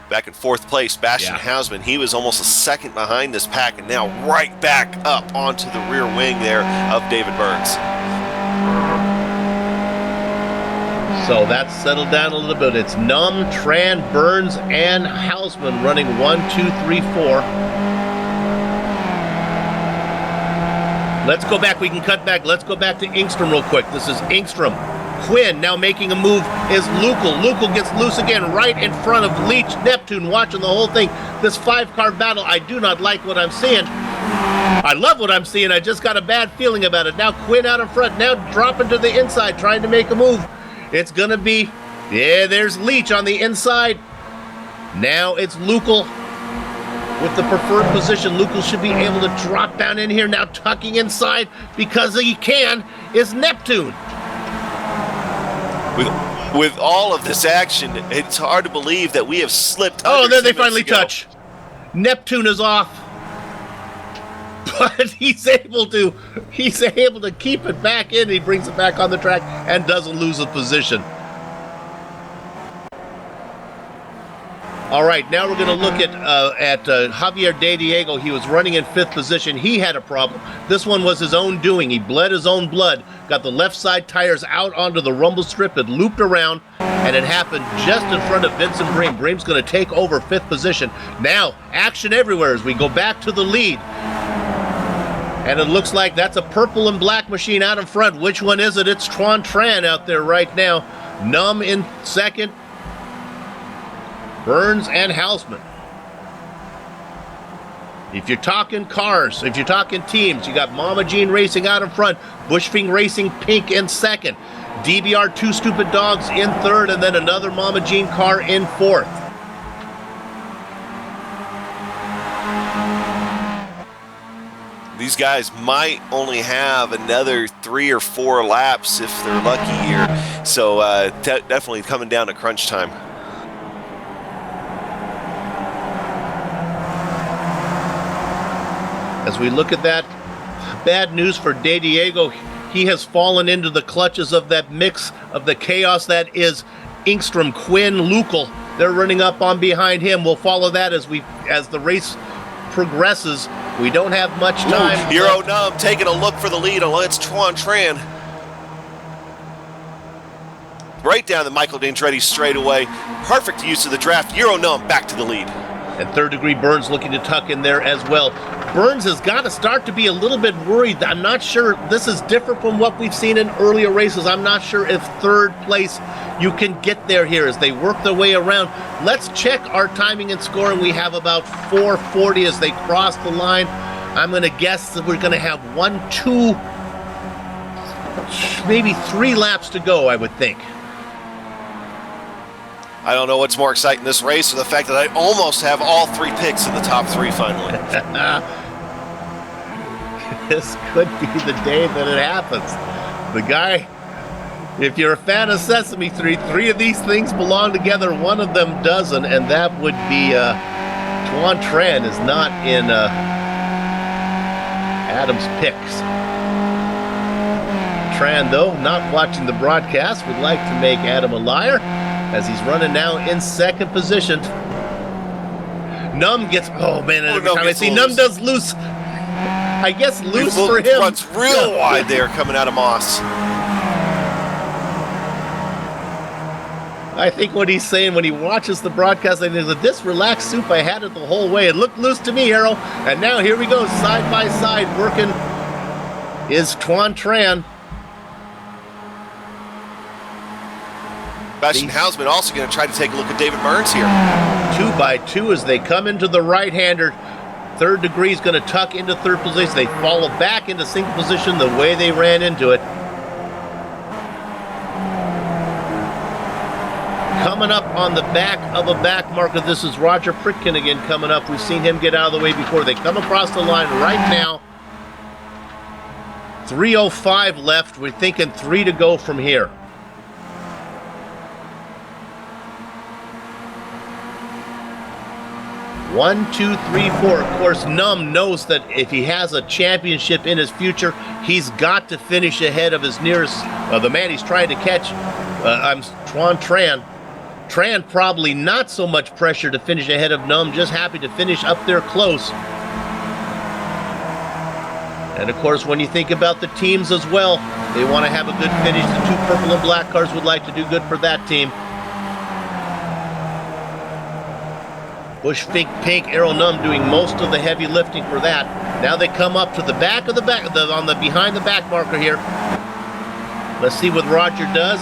Back in 4th place, Bastian Hausman. He was almost a second behind this pack and now right back up onto the rear wing there of David Burns. So that's settled down a little bit. It's Num, Tran, Burns, and Hausman running 1, 2, 3, 4. Let's go back. We can cut back. Let's go back to Engstrom real quick. This is Engstrom. Quinn now making a move is Lucal. Lucal gets loose again right in front of Leach. Neptune watching the whole thing. This 5-car battle, I do not like what I'm seeing. I love what I'm seeing. I just got a bad feeling about it. Now Quinn out in front. Now dropping to the inside, trying to make a move. It's going to be, there's Leach on the inside. Now it's Lucal with the preferred position. Lucal should be able to drop down in here. Now tucking inside because he can is Neptune. With all of this action, it's hard to believe that we have slipped. Oh, there they finally touch. Neptune is off. But he's able to keep it back in. He brings it back on the track and doesn't lose a position. All right, now we're going to look at Javier De Diego. He was running in 5th position. He had a problem. This one was his own doing. He bled his own blood, got the left side tires out onto the rumble strip. It looped around, and it happened just in front of Vincent Bream. Bream's going to take over 5th position. Now, action everywhere as we go back to the lead. And it looks like that's a purple and black machine out in front. Which one is it? It's Tran out there right now. Num in 2nd. Burns and Hausman. If you're talking cars, if you're talking teams, you got Mama Jean Racing out in front, Bushfing Racing Pink in 2nd, DBR 2 Stupid Dogs in 3rd, and then another Mama Jean car in 4th. These guys might only have another 3 or 4 laps if they're lucky here. So definitely coming down to crunch time. As we look at that, bad news for De Diego. He has fallen into the clutches of that mix of the chaos that is Engstrom, Quinn, Lucal. They're running up on behind him. We'll follow that as the race progresses. We don't have much time. Euro Num taking a look for the lead. It's Tran. Right down the Michael D'Andretti straightaway. Perfect use of the draft. Euro Num back to the lead. And 3rd degree Burns looking to tuck in there as well. Burns has got to start to be a little bit worried. I'm not sure. This is different from what we've seen in earlier races. I'm not sure if 3rd place you can get there here as they work their way around. Let's check our timing and scoring. We have about 4:40 as they cross the line. I'm going to guess that we're going to have 1, 2, maybe 3 laps to go, I would think. I don't know what's more exciting, this race or the fact that I almost have all 3 picks in the top 3 finally. This could be the day that it happens. The guy, if you're a fan of Sesame Street, 3 of these things belong together, 1 of them doesn't, and that would be Tran is not in Adam's picks. Tran, though, not watching the broadcast, would like to make Adam a liar, as he's running now in 2nd position. Num gets, oh man, every time I see Num does loose, I guess loose for him. Runs real wide there coming out of Moss. I think what he's saying when he watches the broadcast, I think that this relaxed soup, I had it the whole way. It looked loose to me, Arrow. And now here we go, side by side, working is Tran. Bastian Hausman also going to try to take a look at David Burns here. 2 by 2 as they come into the right-hander. 3rd degree is going to tuck into 3rd position. They follow back into single position the way they ran into it. Coming up on the back of a back marker, this is Roger Pritkin again coming up. We've seen him get out of the way before. They come across the line right now. 3:05 left. We're thinking 3 to go from here. 1, 2, 3, 4. Of course, Num knows that if he has a championship in his future, he's got to finish ahead of his nearest, the man he's trying to catch. Tuan Tran. Tran probably not so much pressure to finish ahead of Num, just happy to finish up there close. And of course, when you think about the teams as well, they want to have a good finish. The 2 purple and black cars would like to do good for that team. Bush Pink Arrow Num doing most of the heavy lifting for that. Now they come up to the back of behind the back marker here. Let's see what Roger does.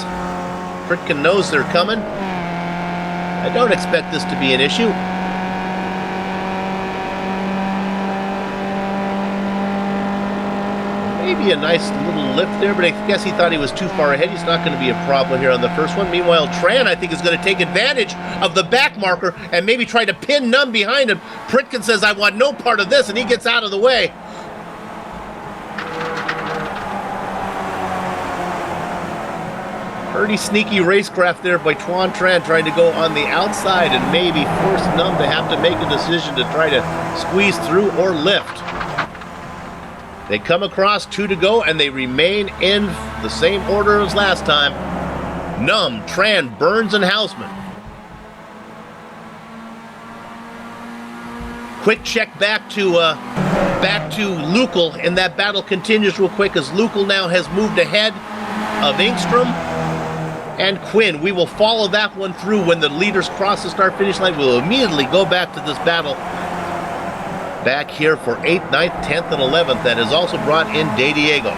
Fritkin knows they're coming. I don't expect this to be an issue. Maybe a nice little lift there, but I guess he thought he was too far ahead. He's not going to be a problem here on the first one. Meanwhile, Tran, I think, is going to take advantage of the back marker and maybe try to pin Num behind him. Pritkin says, I want no part of this, and he gets out of the way. Pretty sneaky racecraft there by Tuan Tran, trying to go on the outside and maybe force Num to have to make a decision to try to squeeze through or lift. They come across, 2 to go, and they remain in the same order as last time. Num, Tran, Burns, and Hausman. Quick check back to Neagle, and that battle continues real quick as Neagle now has moved ahead of Engstrom and Quinn. We will follow that one through when the leaders cross the start-finish line. We'll immediately go back to this battle back here for 8th, 9th, 10th, and 11th. That has also brought in De Diego.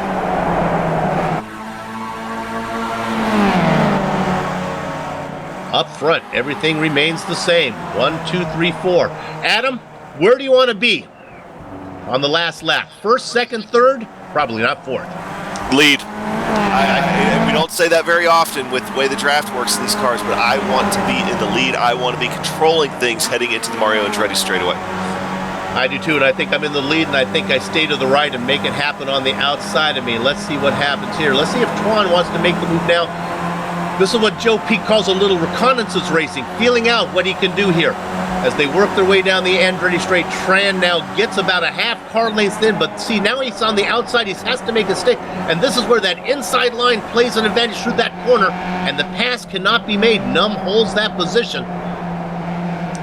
Up front, everything remains the same. 1, 2, 3, 4. Adam, where do you want to be on the last lap? First, second, third? Probably not fourth. Lead. We don't say that very often with the way the draft works in these cars, but I want to be in the lead. I want to be controlling things heading into the Mario Andretti straightaway. I do too, and I think I'm in the lead, and I think I stay to the right and make it happen on the outside of me. Let's see what happens here. Let's see if Tuan wants to make the move now. This is what Joe Peak calls a little reconnaissance racing, feeling out what he can do here. As they work their way down the Andretti straight, Tran now gets about a half car length in, but see, now he's on the outside, he has to make a stick, and this is where that inside line plays an advantage through that corner, and the pass cannot be made. Num holds that position.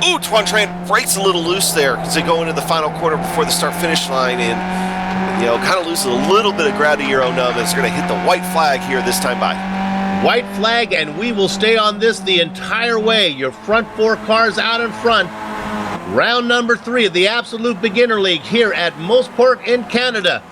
Ooh, Tuan Tran breaks a little loose there as they go into the final corner before the start-finish line, and, you know, kind of loses a little bit of ground to Euro Num. It's going to hit the white flag here this time by. White flag, and we will stay on this the entire way. Your front 4 cars out in front. Round number 3 of the Absolute Beginner League here at Mosport in Canada.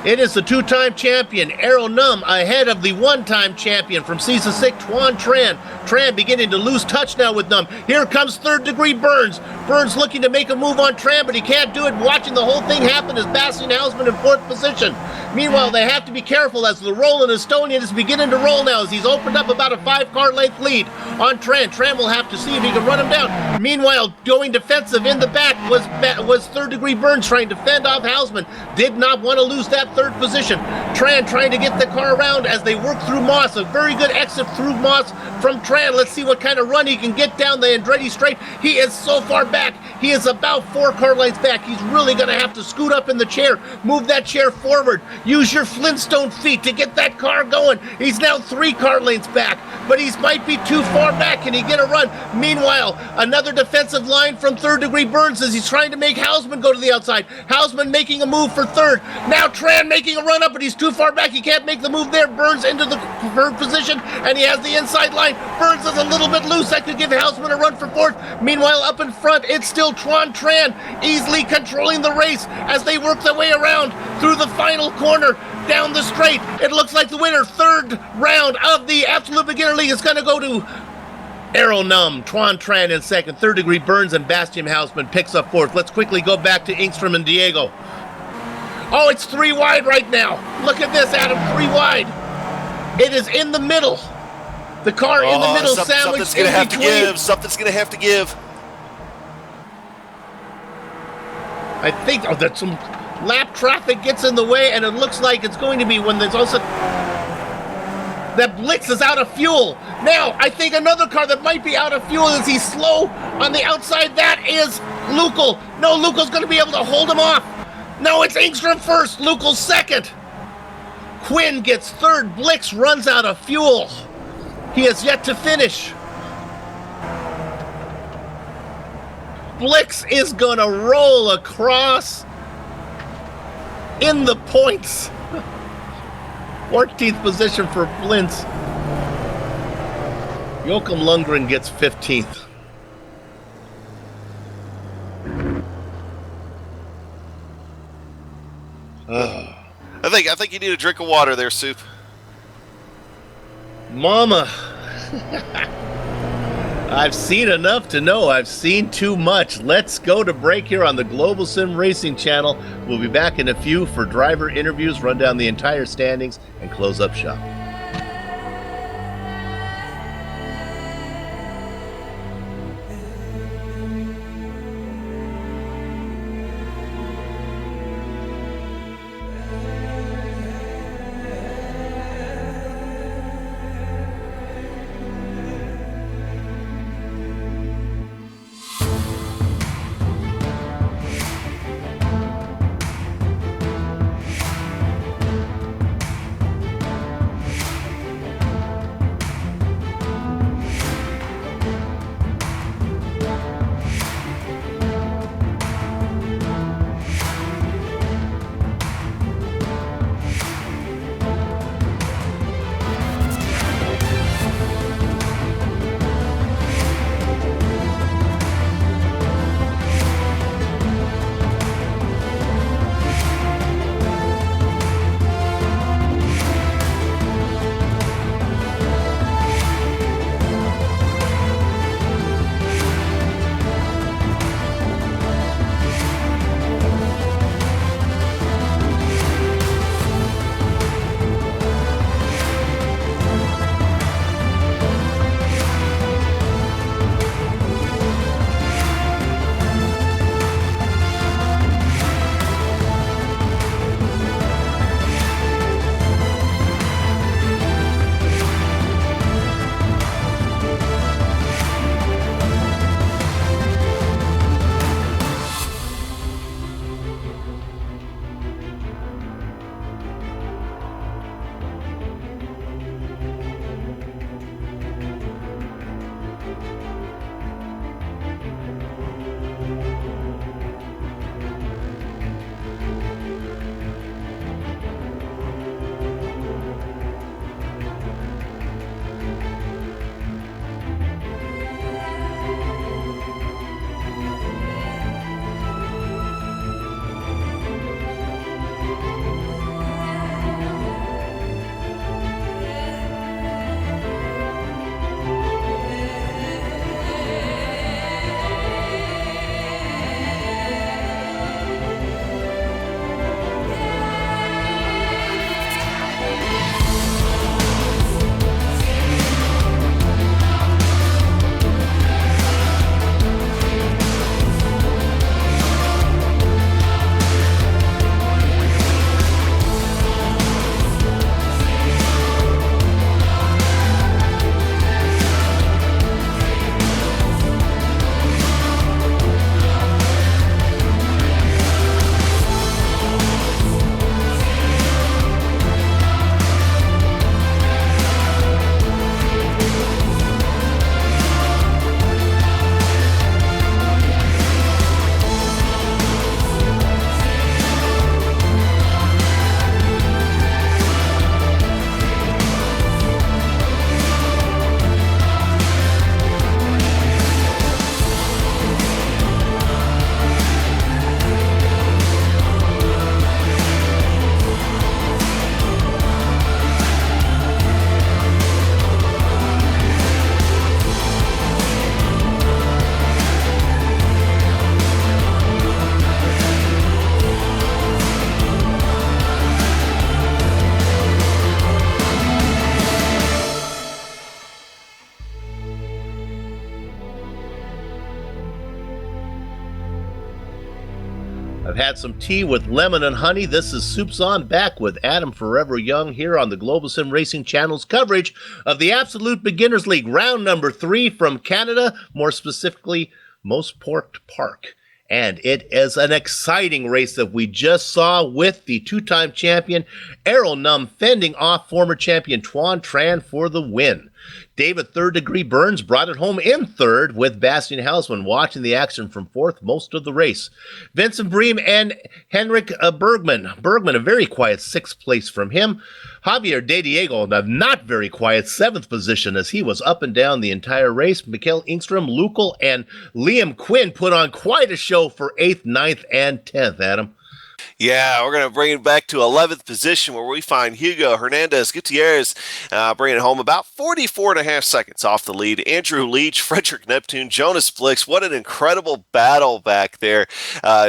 It is the 2-time champion, Arrow Num, ahead of the 1-time champion from Season 6, Tuan Tran. Tran beginning to lose touch now with Num. Here comes Third Degree Burns. Burns looking to make a move on Tran, but he can't do it. Watching the whole thing happen is Bastian Hausman in 4th position. Meanwhile, they have to be careful as the Roland Estonian is beginning to roll now as he's opened up about a 5-car length lead on Tran. Tran will have to see if he can run him down. Meanwhile, going defensive in the back was Third Degree Burns trying to fend off Hausman. Did not want to lose that 3rd position. Tran trying to get the car around as they work through Moss. A very good exit through Moss from Tran. Let's see what kind of run he can get down the Andretti straight. He is so far back. He is about 4 car lengths back. He's really going to have to scoot up in the chair. Move that chair forward. Use your Flintstone feet to get that car going. He's now 3 car lengths back, but he might be too far back. Can he get a run? Meanwhile, another defensive line from Third Degree Burns as he's trying to make Hausman go to the outside. Hausman making a move for 3rd. Now Tran making a run up, but he's too far back. He can't make the move there. Burns into the 3rd position, and he has the inside line. Burns is a little bit loose. That could give Hausman a run for 4th. Meanwhile, up in front, it's still Tuan Tran easily controlling the race as they work their way around through the final corner down the straight. It looks like the winner, 3rd round of the Absolute Beginner League, is going to go to Arrow Num. Tuan Tran in 2nd. Third Degree Burns and Bastian Hausman picks up 4th. Let's quickly go back to Engstrom and Diego. Oh, it's 3 wide right now. Look at this, Adam, 3 wide. It is in the middle. The car in the middle, sandwiched something's gonna have to give. Something's going to have to give. I think that some lap traffic gets in the way, and it looks like it's going to be when there's also that Blitz is out of fuel. Now, I think another car that might be out of fuel as he's slow on the outside. That is Lukel. No, Lukel's going to be able to hold him off. No, it's Engstrom first. Lukel's second. Quinn gets third. Blix runs out of fuel. He has yet to finish. Blix is going to roll across in the points. 14th position for Blintz. Joachim Lundgren gets 15th. I think you need a drink of water there, Soup. Mama. I've seen enough to know I've seen too much. Let's go to break here on the Global Sim Racing channel. We'll be back in a few for driver interviews, run down the entire standings, and close up shop. I've had some tea with lemon and honey. This is Soups On, back with Adam Forever Young here on the Global Sim Racing Channel's coverage of the Absolute Beginners League, round number 3 from Canada, more specifically, Mosport Park. And it is an exciting race that we just saw with the two-time champion Errol Num fending off former champion Tuan Tran for the win. David Third Degree Burns brought it home in third, with Bastian Hausmann watching the action from fourth most of the race. Vincent Bream and Henrik Bergman a very quiet sixth place from him. Javier De Diego, a not very quiet seventh position as he was up and down the entire race. Mikkel Ingstrom, Lukel, and Liam Quinn put on quite a show for 8th, 9th, and 10th, Adam. Yeah, we're going to bring it back to 11th position where we find Hugo Hernandez Gutierrez bringing it home about 44.5 seconds off the lead. Andrew Leach, Frederick Neptune, Jonas Blix. What an incredible battle back there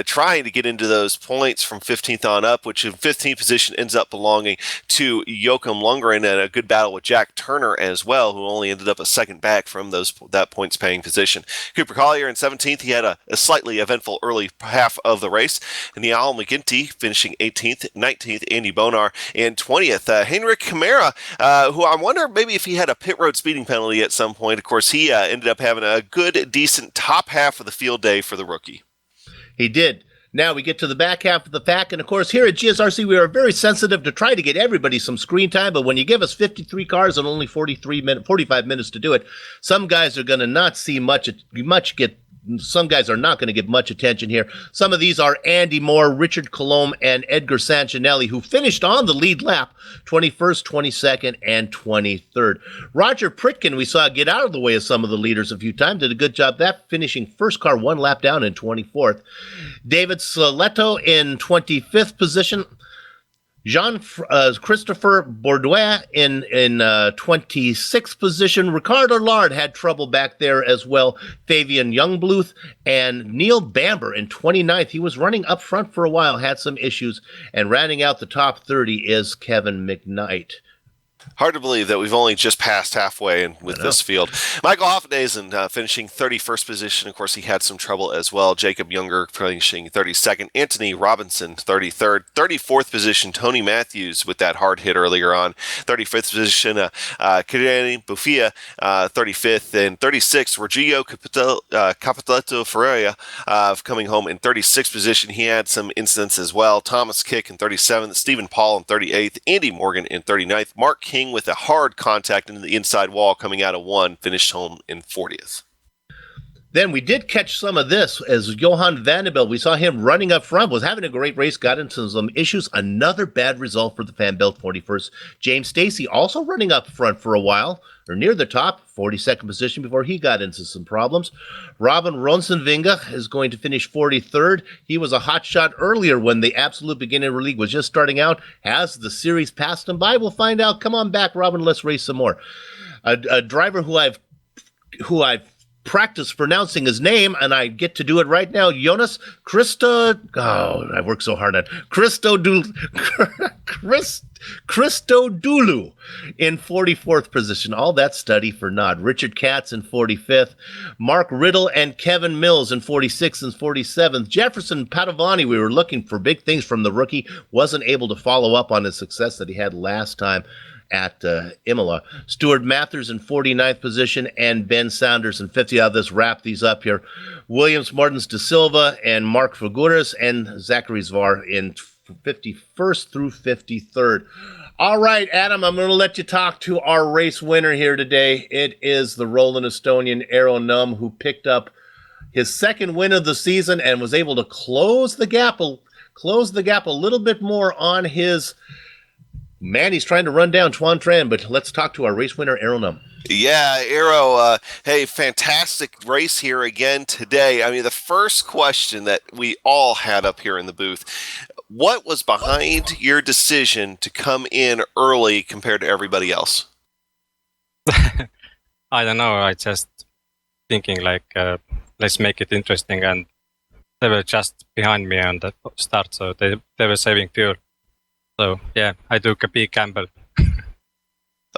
trying to get into those points from 15th on up, which in 15th position ends up belonging to Joachim Lundgren, and a good battle with Jack Turner as well, who only ended up a second back from that points paying position. Cooper Collier in 17th. He had a slightly eventful early half of the race. And Niall McGinty finishing 18th, 19th, Andy Bonar in 20th. Henrik Camara, who I wonder maybe if he had a pit road speeding penalty at some point. Of course, he ended up having a good, decent top half of the field day for the rookie. He did. Now we get to the back half of the pack, and of course here at GSRC we are very sensitive to try to get everybody some screen time, but when you give us 53 cars and only 45 minutes to do it, some guys are going to not see some guys are not going to get much attention here. Some of these are Andy Moore, Richard Colomb, and Edgar Sancinelli, who finished on the lead lap, 21st, 22nd, and 23rd. Roger Pritkin, we saw get out of the way of some of the leaders a few times, did a good job that, finishing first car one lap down in 24th. David Soletto in 25th position. Christopher Bourdouin in 26th position. Ricardo Lard had trouble back there as well. Fabian Youngbluth and Neil Bamber in 29th. He was running up front for a while, had some issues. And rounding out the top 30 is Kevin McKnight. Hard to believe that we've only just passed halfway with this field. Michael Hoffendazen finishing 31st position. Of course, he had some trouble as well. Jacob Younger finishing 32nd. Anthony Robinson, 33rd. 34th position, Tony Matthews with that hard hit earlier on. 35th position, Kirani Bufia, 35th. And 36th, Rodrigo Capitaleto Ferreira coming home in 36th position. He had some incidents as well. Thomas Kick in 37th. Stephen Paul in 38th. Andy Morgan in 39th. Mark King with a hard contact into the inside wall coming out of 1, finished home in 40th. Then we did catch some of this as Johan Vanderbilt. We saw him running up front, was having a great race, got into some issues. Another bad result for the Fan Belt 41st. James Stacy also running up front for a while, or near the top, 42nd position before he got into some problems. Robin Ronsenvinga is going to finish 43rd. He was a hot shot earlier when the absolute beginner league was just starting out. Has the series passed him by? We'll find out. Come on back, Robin. Let's race some more. A driver who I've practice pronouncing his name, and I get to do it right now. Jonas I worked so hard on Christodoulou in 44th position. All that study for naught. Richard Katz in 45th. Mark Riddle and Kevin Mills in 46th and 47th. Jefferson Padovani, we were looking for big things from the rookie, wasn't able to follow up on the success that he had last time at Imola. Stuart Mathers in 49th position and Ben Saunders in 50th. I'll just wrap these up here. Williams Martins de Silva and Mark Figueres and Zachary Zvar in 51st through 53rd. All right, Adam, I'm going to let you talk to our race winner here today. It is the Roland Estonian Errol Num, who picked up his second win of the season and was able to close the gap a little bit more on his man. He's trying to run down Tuan Tran, but let's talk to our race winner, Errol Num. Yeah, Arrow, hey, fantastic race here again today. I mean, the first question that we all had up here in the booth, what was behind your decision to come in early compared to everybody else? I don't know. I just thinking like, let's make it interesting. And they were just behind me on the start, so they were saving fuel. So, yeah, I took a big gamble.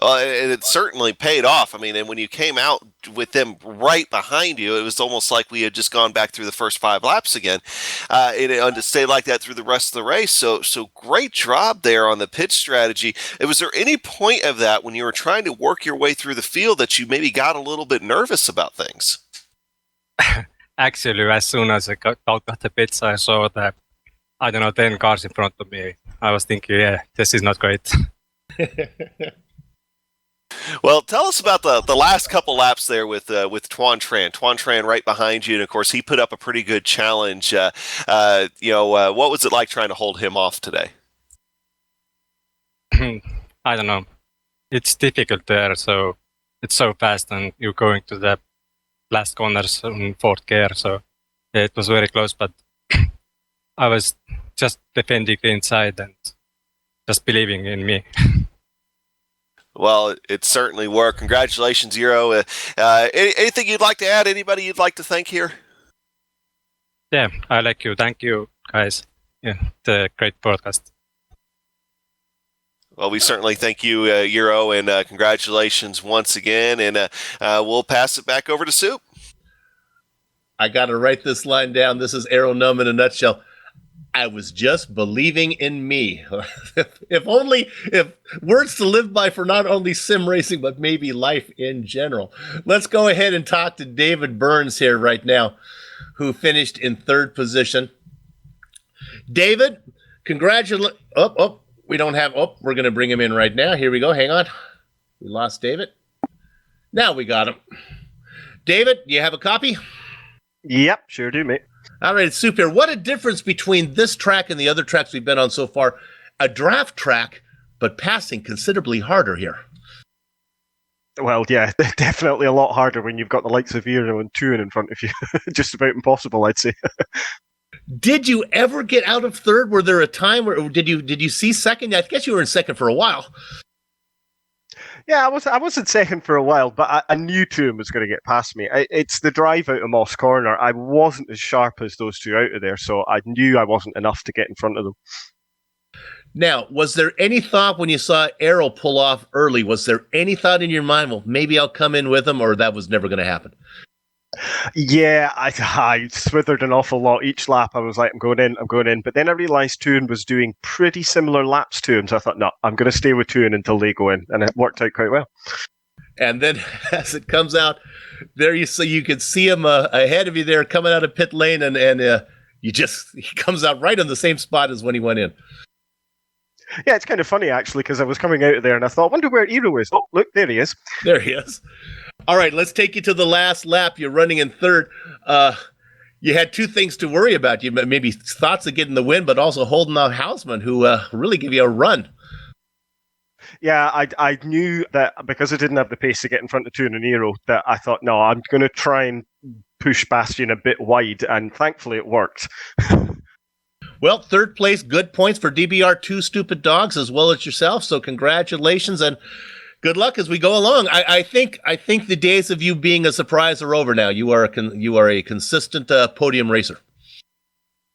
And it certainly paid off. I mean, and when you came out with them right behind you, it was almost like we had just gone back through the first 5 laps again. And to stay like that through the rest of the race. So great job there on the pit strategy. Was there any point of that when you were trying to work your way through the field that you maybe got a little bit nervous about things? actually, as soon as I got out of the pits, I saw that, 10 cars in front of me. I was thinking, yeah, this is not great. Well, tell us about the last couple laps there with Tuan Tran. Tuan Tran right behind you, and of course he put up a pretty good challenge. What was it like trying to hold him off today? I don't know. It's difficult there, so it's so fast, and you're going to the last corners in fourth gear. So yeah, it was very close, but I was just defending the inside and just believing in me. Well, it certainly worked. Congratulations, Euro. Anything you'd like to add? Anybody you'd like to thank here? Yeah, I like you. Thank you, guys. Yeah, the great podcast. Well, we certainly thank you, Euro, and congratulations once again. And we'll pass it back over to Soup. I got to write this line down. This is Aero Numb in a nutshell. I was just believing in me. if words to live by for not only sim racing, but maybe life in general. Let's go ahead and talk to David Burns here right now, who finished in third position. David, congratulations. We're going to bring him in right now. Here we go. Hang on. We lost David. Now we got him. David, do you have a copy? Yep, sure do, mate. All right, Soup here. What a difference between this track and the other tracks we've been on so far. A draft track, but passing considerably harder here. Well, yeah, definitely a lot harder when you've got the likes of Euro and Tuan in front of you. Just about impossible, I'd say. Did you ever get out of third? Were there a time where did you see second? I guess you were in second for a while. Yeah, I was in second for a while, but I knew Tuan was going to get past me. It's the drive out of Moss Corner. I wasn't as sharp as those two out of there, so I knew I wasn't enough to get in front of them. Now, was there any thought when you saw Arrow pull off early, was there any thought in your mind, well, maybe I'll come in with him, or that was never going to happen? Yeah, I swithered an awful lot each lap. I was like, I'm going in. But then I realised Tuan was doing pretty similar laps to him, so I thought, no, I'm going to stay with Tuan until they go in, and it worked out quite well. And then as it comes out, there you could see him ahead of you there coming out of pit lane, and he comes out right on the same spot as when he went in. Yeah, it's kind of funny, actually, because I was coming out of there and I thought, I wonder where Eero is. Oh, look, there he is. There he is. All right, let's take you to the last lap. You're running in third. You had two things to worry about. You maybe thoughts of getting the win, but also holding off Hausman, who really gave you a run. Yeah, I knew that because I didn't have the pace to get in front of Tuan and Eero, that I thought, no, I'm going to try and push Bastian a bit wide, and thankfully it worked. Well, third place, good points for DBR2 Stupid Dogs as well as yourself. So congratulations and good luck as we go along. I think the days of you being a surprise are over now. You are a consistent podium racer.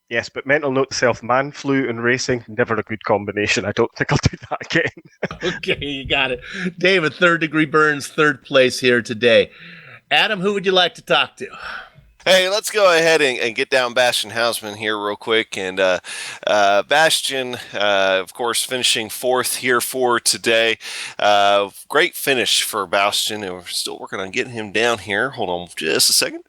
Yes, but mental note to self: man flu and racing, never a good combination. I don't think I'll do that again. Okay, you got it. David, Third Degree Burns, third place here today. Adam, who would you like to talk to? Hey, let's go ahead and get down Bastian Hausman here real quick. And Bastian, of course, finishing fourth here for today. Great finish for Bastian. And we're still working on getting him down here. Hold on just a second.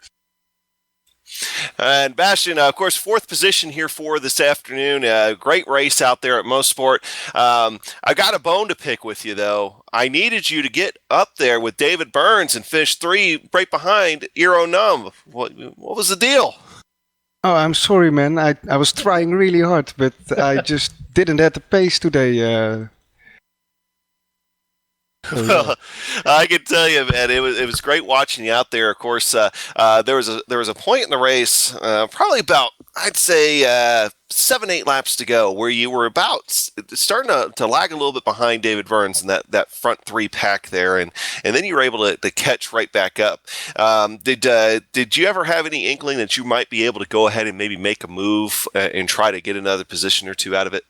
And Bastian, of course, fourth position here for this afternoon. Great race out there at Mosport. I got a bone to pick with you, though. I needed you to get up there with David Burns and finish three right behind Eero Numb. What was the deal? Oh, I'm sorry, man. I was trying really hard, but I just didn't have the pace today. Well, I can tell you, man, it was great watching you out there. Of course, there was a point in the race, probably about, I'd say 7-8 laps to go, where you were about starting to lag a little bit behind David Burns in that front three pack there, and then you were able to catch right back up. Did you ever have any inkling that you might be able to go ahead and maybe make a move and try to get another position or two out of it?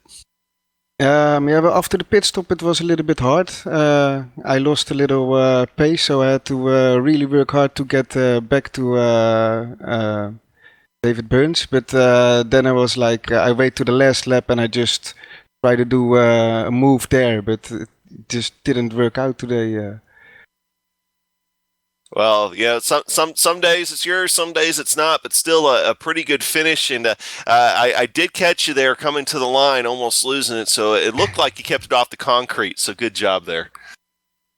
Yeah, but after the pit stop, it was a little bit hard. I lost a little pace, so I had to really work hard to get back to David Burns. But then I was like, I wait to the last lap and I just try to do a move there, but it just didn't work out today. Well, yeah, some days it's yours, some days it's not, but still a pretty good finish. And I did catch you there coming to the line, almost losing it. So it looked like you kept it off the concrete. So good job there.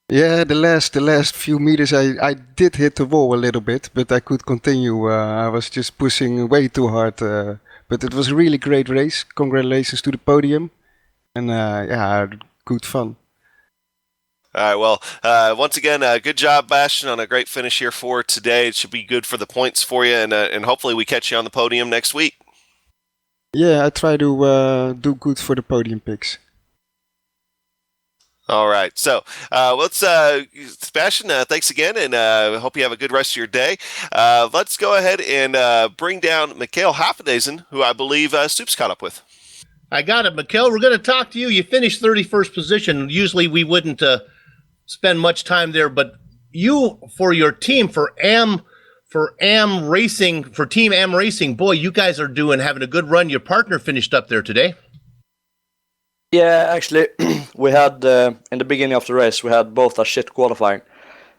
Yeah, the last few meters I did hit the wall a little bit, but I could continue. I was just pushing way too hard. But it was a really great race. Congratulations to the podium. And yeah, good fun. All right, well, once again, good job, Bastian, on a great finish here for today. It should be good for the points for you, and hopefully we catch you on the podium next week. Yeah, I try to do good for the podium picks. All right, so let's, Sebastian, thanks again, and hope you have a good rest of your day. Let's go ahead and bring down Mikhail Hafedazen, who I believe Soup's caught up with. I got it, Mikhail. We're going to talk to you. You finished 31st position. Usually we wouldn't spend much time there, but you, for your team, for Team Am Racing, boy, you guys are having a good run. Your partner finished up there today. Yeah, actually, we had, in the beginning of the race, we had both a shit qualifying.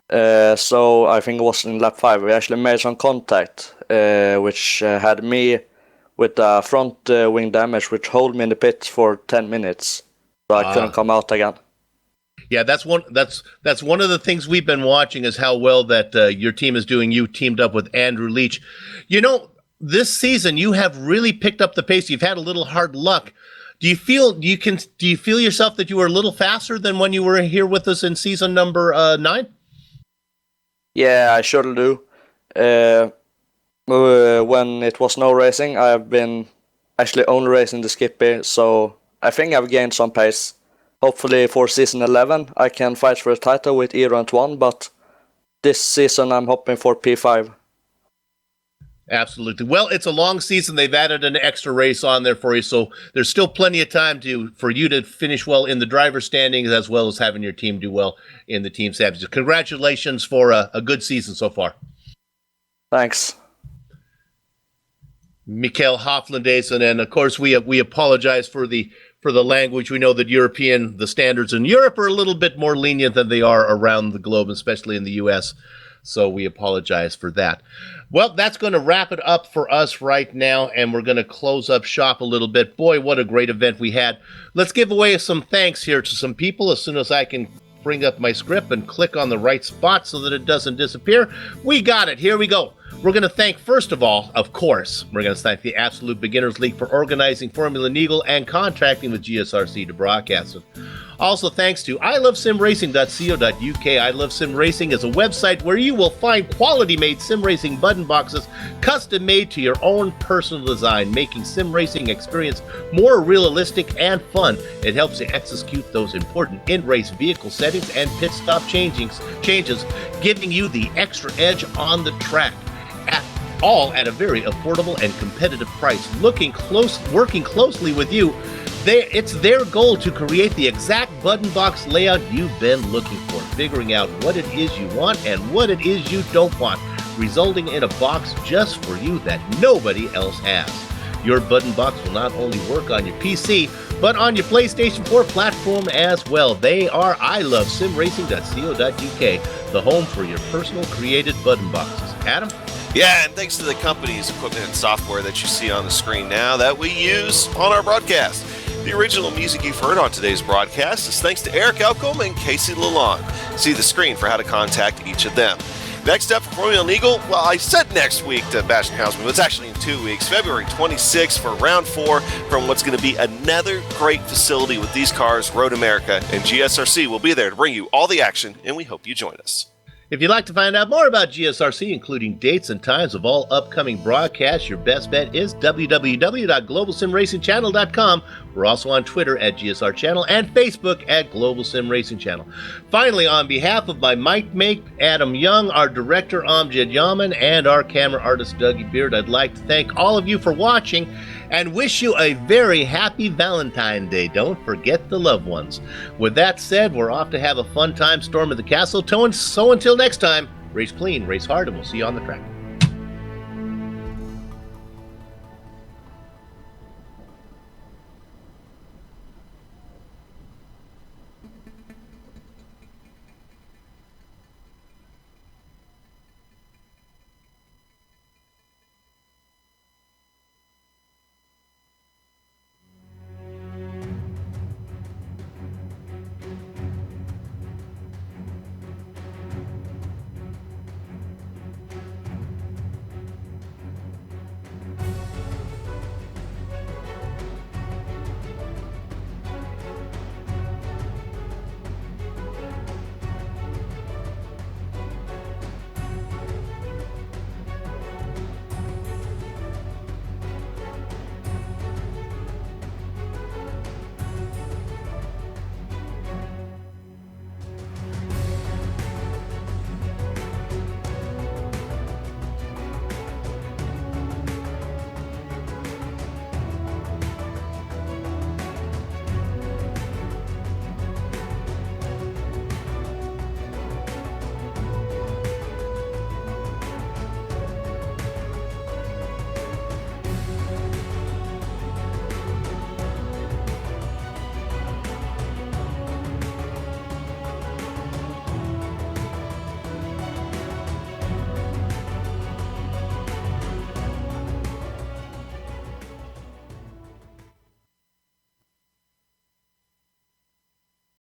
So I think it was in lap 5. We actually made some contact, which had me with front wing damage, which held me in the pit for 10 minutes. So I couldn't come out again. Yeah, that's one of the things we've been watching is how well that your team is doing. You teamed up with Andrew Leach. You know, this season you have really picked up the pace. You've had a little hard luck. Do you feel yourself that you were a little faster than when you were here with us in season number 9? Yeah, I sure do. When it was no racing, I've been actually only racing the Skippy, so I think I've gained some pace. Hopefully for season 11 I can fight for a title with Eero and Twan, but this season I'm hoping for P5. Absolutely. Well, it's a long season. They've added an extra race on there for you, so there's still plenty of time for you to finish well in the driver's standings as well as having your team do well in the team championships. Congratulations for a good season so far. Thanks. Mikhail Hafedazen, and of course we apologize for the language. We know that the standards in Europe are a little bit more lenient than they are around the globe, especially in the U.S., so we apologize for that. Well, that's going to wrap it up for us right now, and we're going to close up shop a little bit. Boy, what a great event we had. Let's give away some thanks here to some people as soon as I can bring up my script and click on the right spot so that it doesn't disappear. We got it. Here we go. We're going to thank, first of all, of course, we're going to thank the Absolute Beginners League for organizing Formula Neagle and contracting with GSRC to broadcast it. Also, thanks to ilovesimracing.co.uk. I Love Sim Racing is a website where you will find quality-made sim racing button boxes, custom-made to your own personal design, making sim racing experience more realistic and fun. It helps you execute those important in-race vehicle settings and pit stop changes, giving you the extra edge on the track. All at a very affordable and competitive price. Working closely with you, it's their goal to create the exact button box layout you've been looking for, figuring out what it is you want and what it is you don't want, resulting in a box just for you that nobody else has. Your button box will not only work on your PC, but on your PlayStation 4 platform as well. They are ilovesimracing.co.uk, the home for your personal created button boxes. Adam? Yeah, and thanks to the company's equipment and software that you see on the screen now that we use on our broadcast. The original music you've heard on today's broadcast is thanks to Eric Elcombe and Casey Lalonde. See the screen for how to contact each of them. Next up for Formula Neagle, well, I said next week to Bastian Hausman, but it's actually in 2 weeks, February 26th for round 4 from what's going to be another great facility with these cars, Road America, and GSRC will be there to bring you all the action, and we hope you join us. If you'd like to find out more about GSRC, including dates and times of all upcoming broadcasts, your best bet is www.globalsimracingchannel.com. We're also on Twitter at GSR Channel and Facebook at Global Sim Racing Channel. Finally, on behalf of my mic mate, Adam Young, our director, Amjad Yaman, and our camera artist, Dougie Beard, I'd like to thank all of you for watching and wish you a very happy Valentine's Day. Don't forget the loved ones. With that said, we're off to have a fun time storming the castle. So until next time, race clean, race hard, and we'll see you on the track.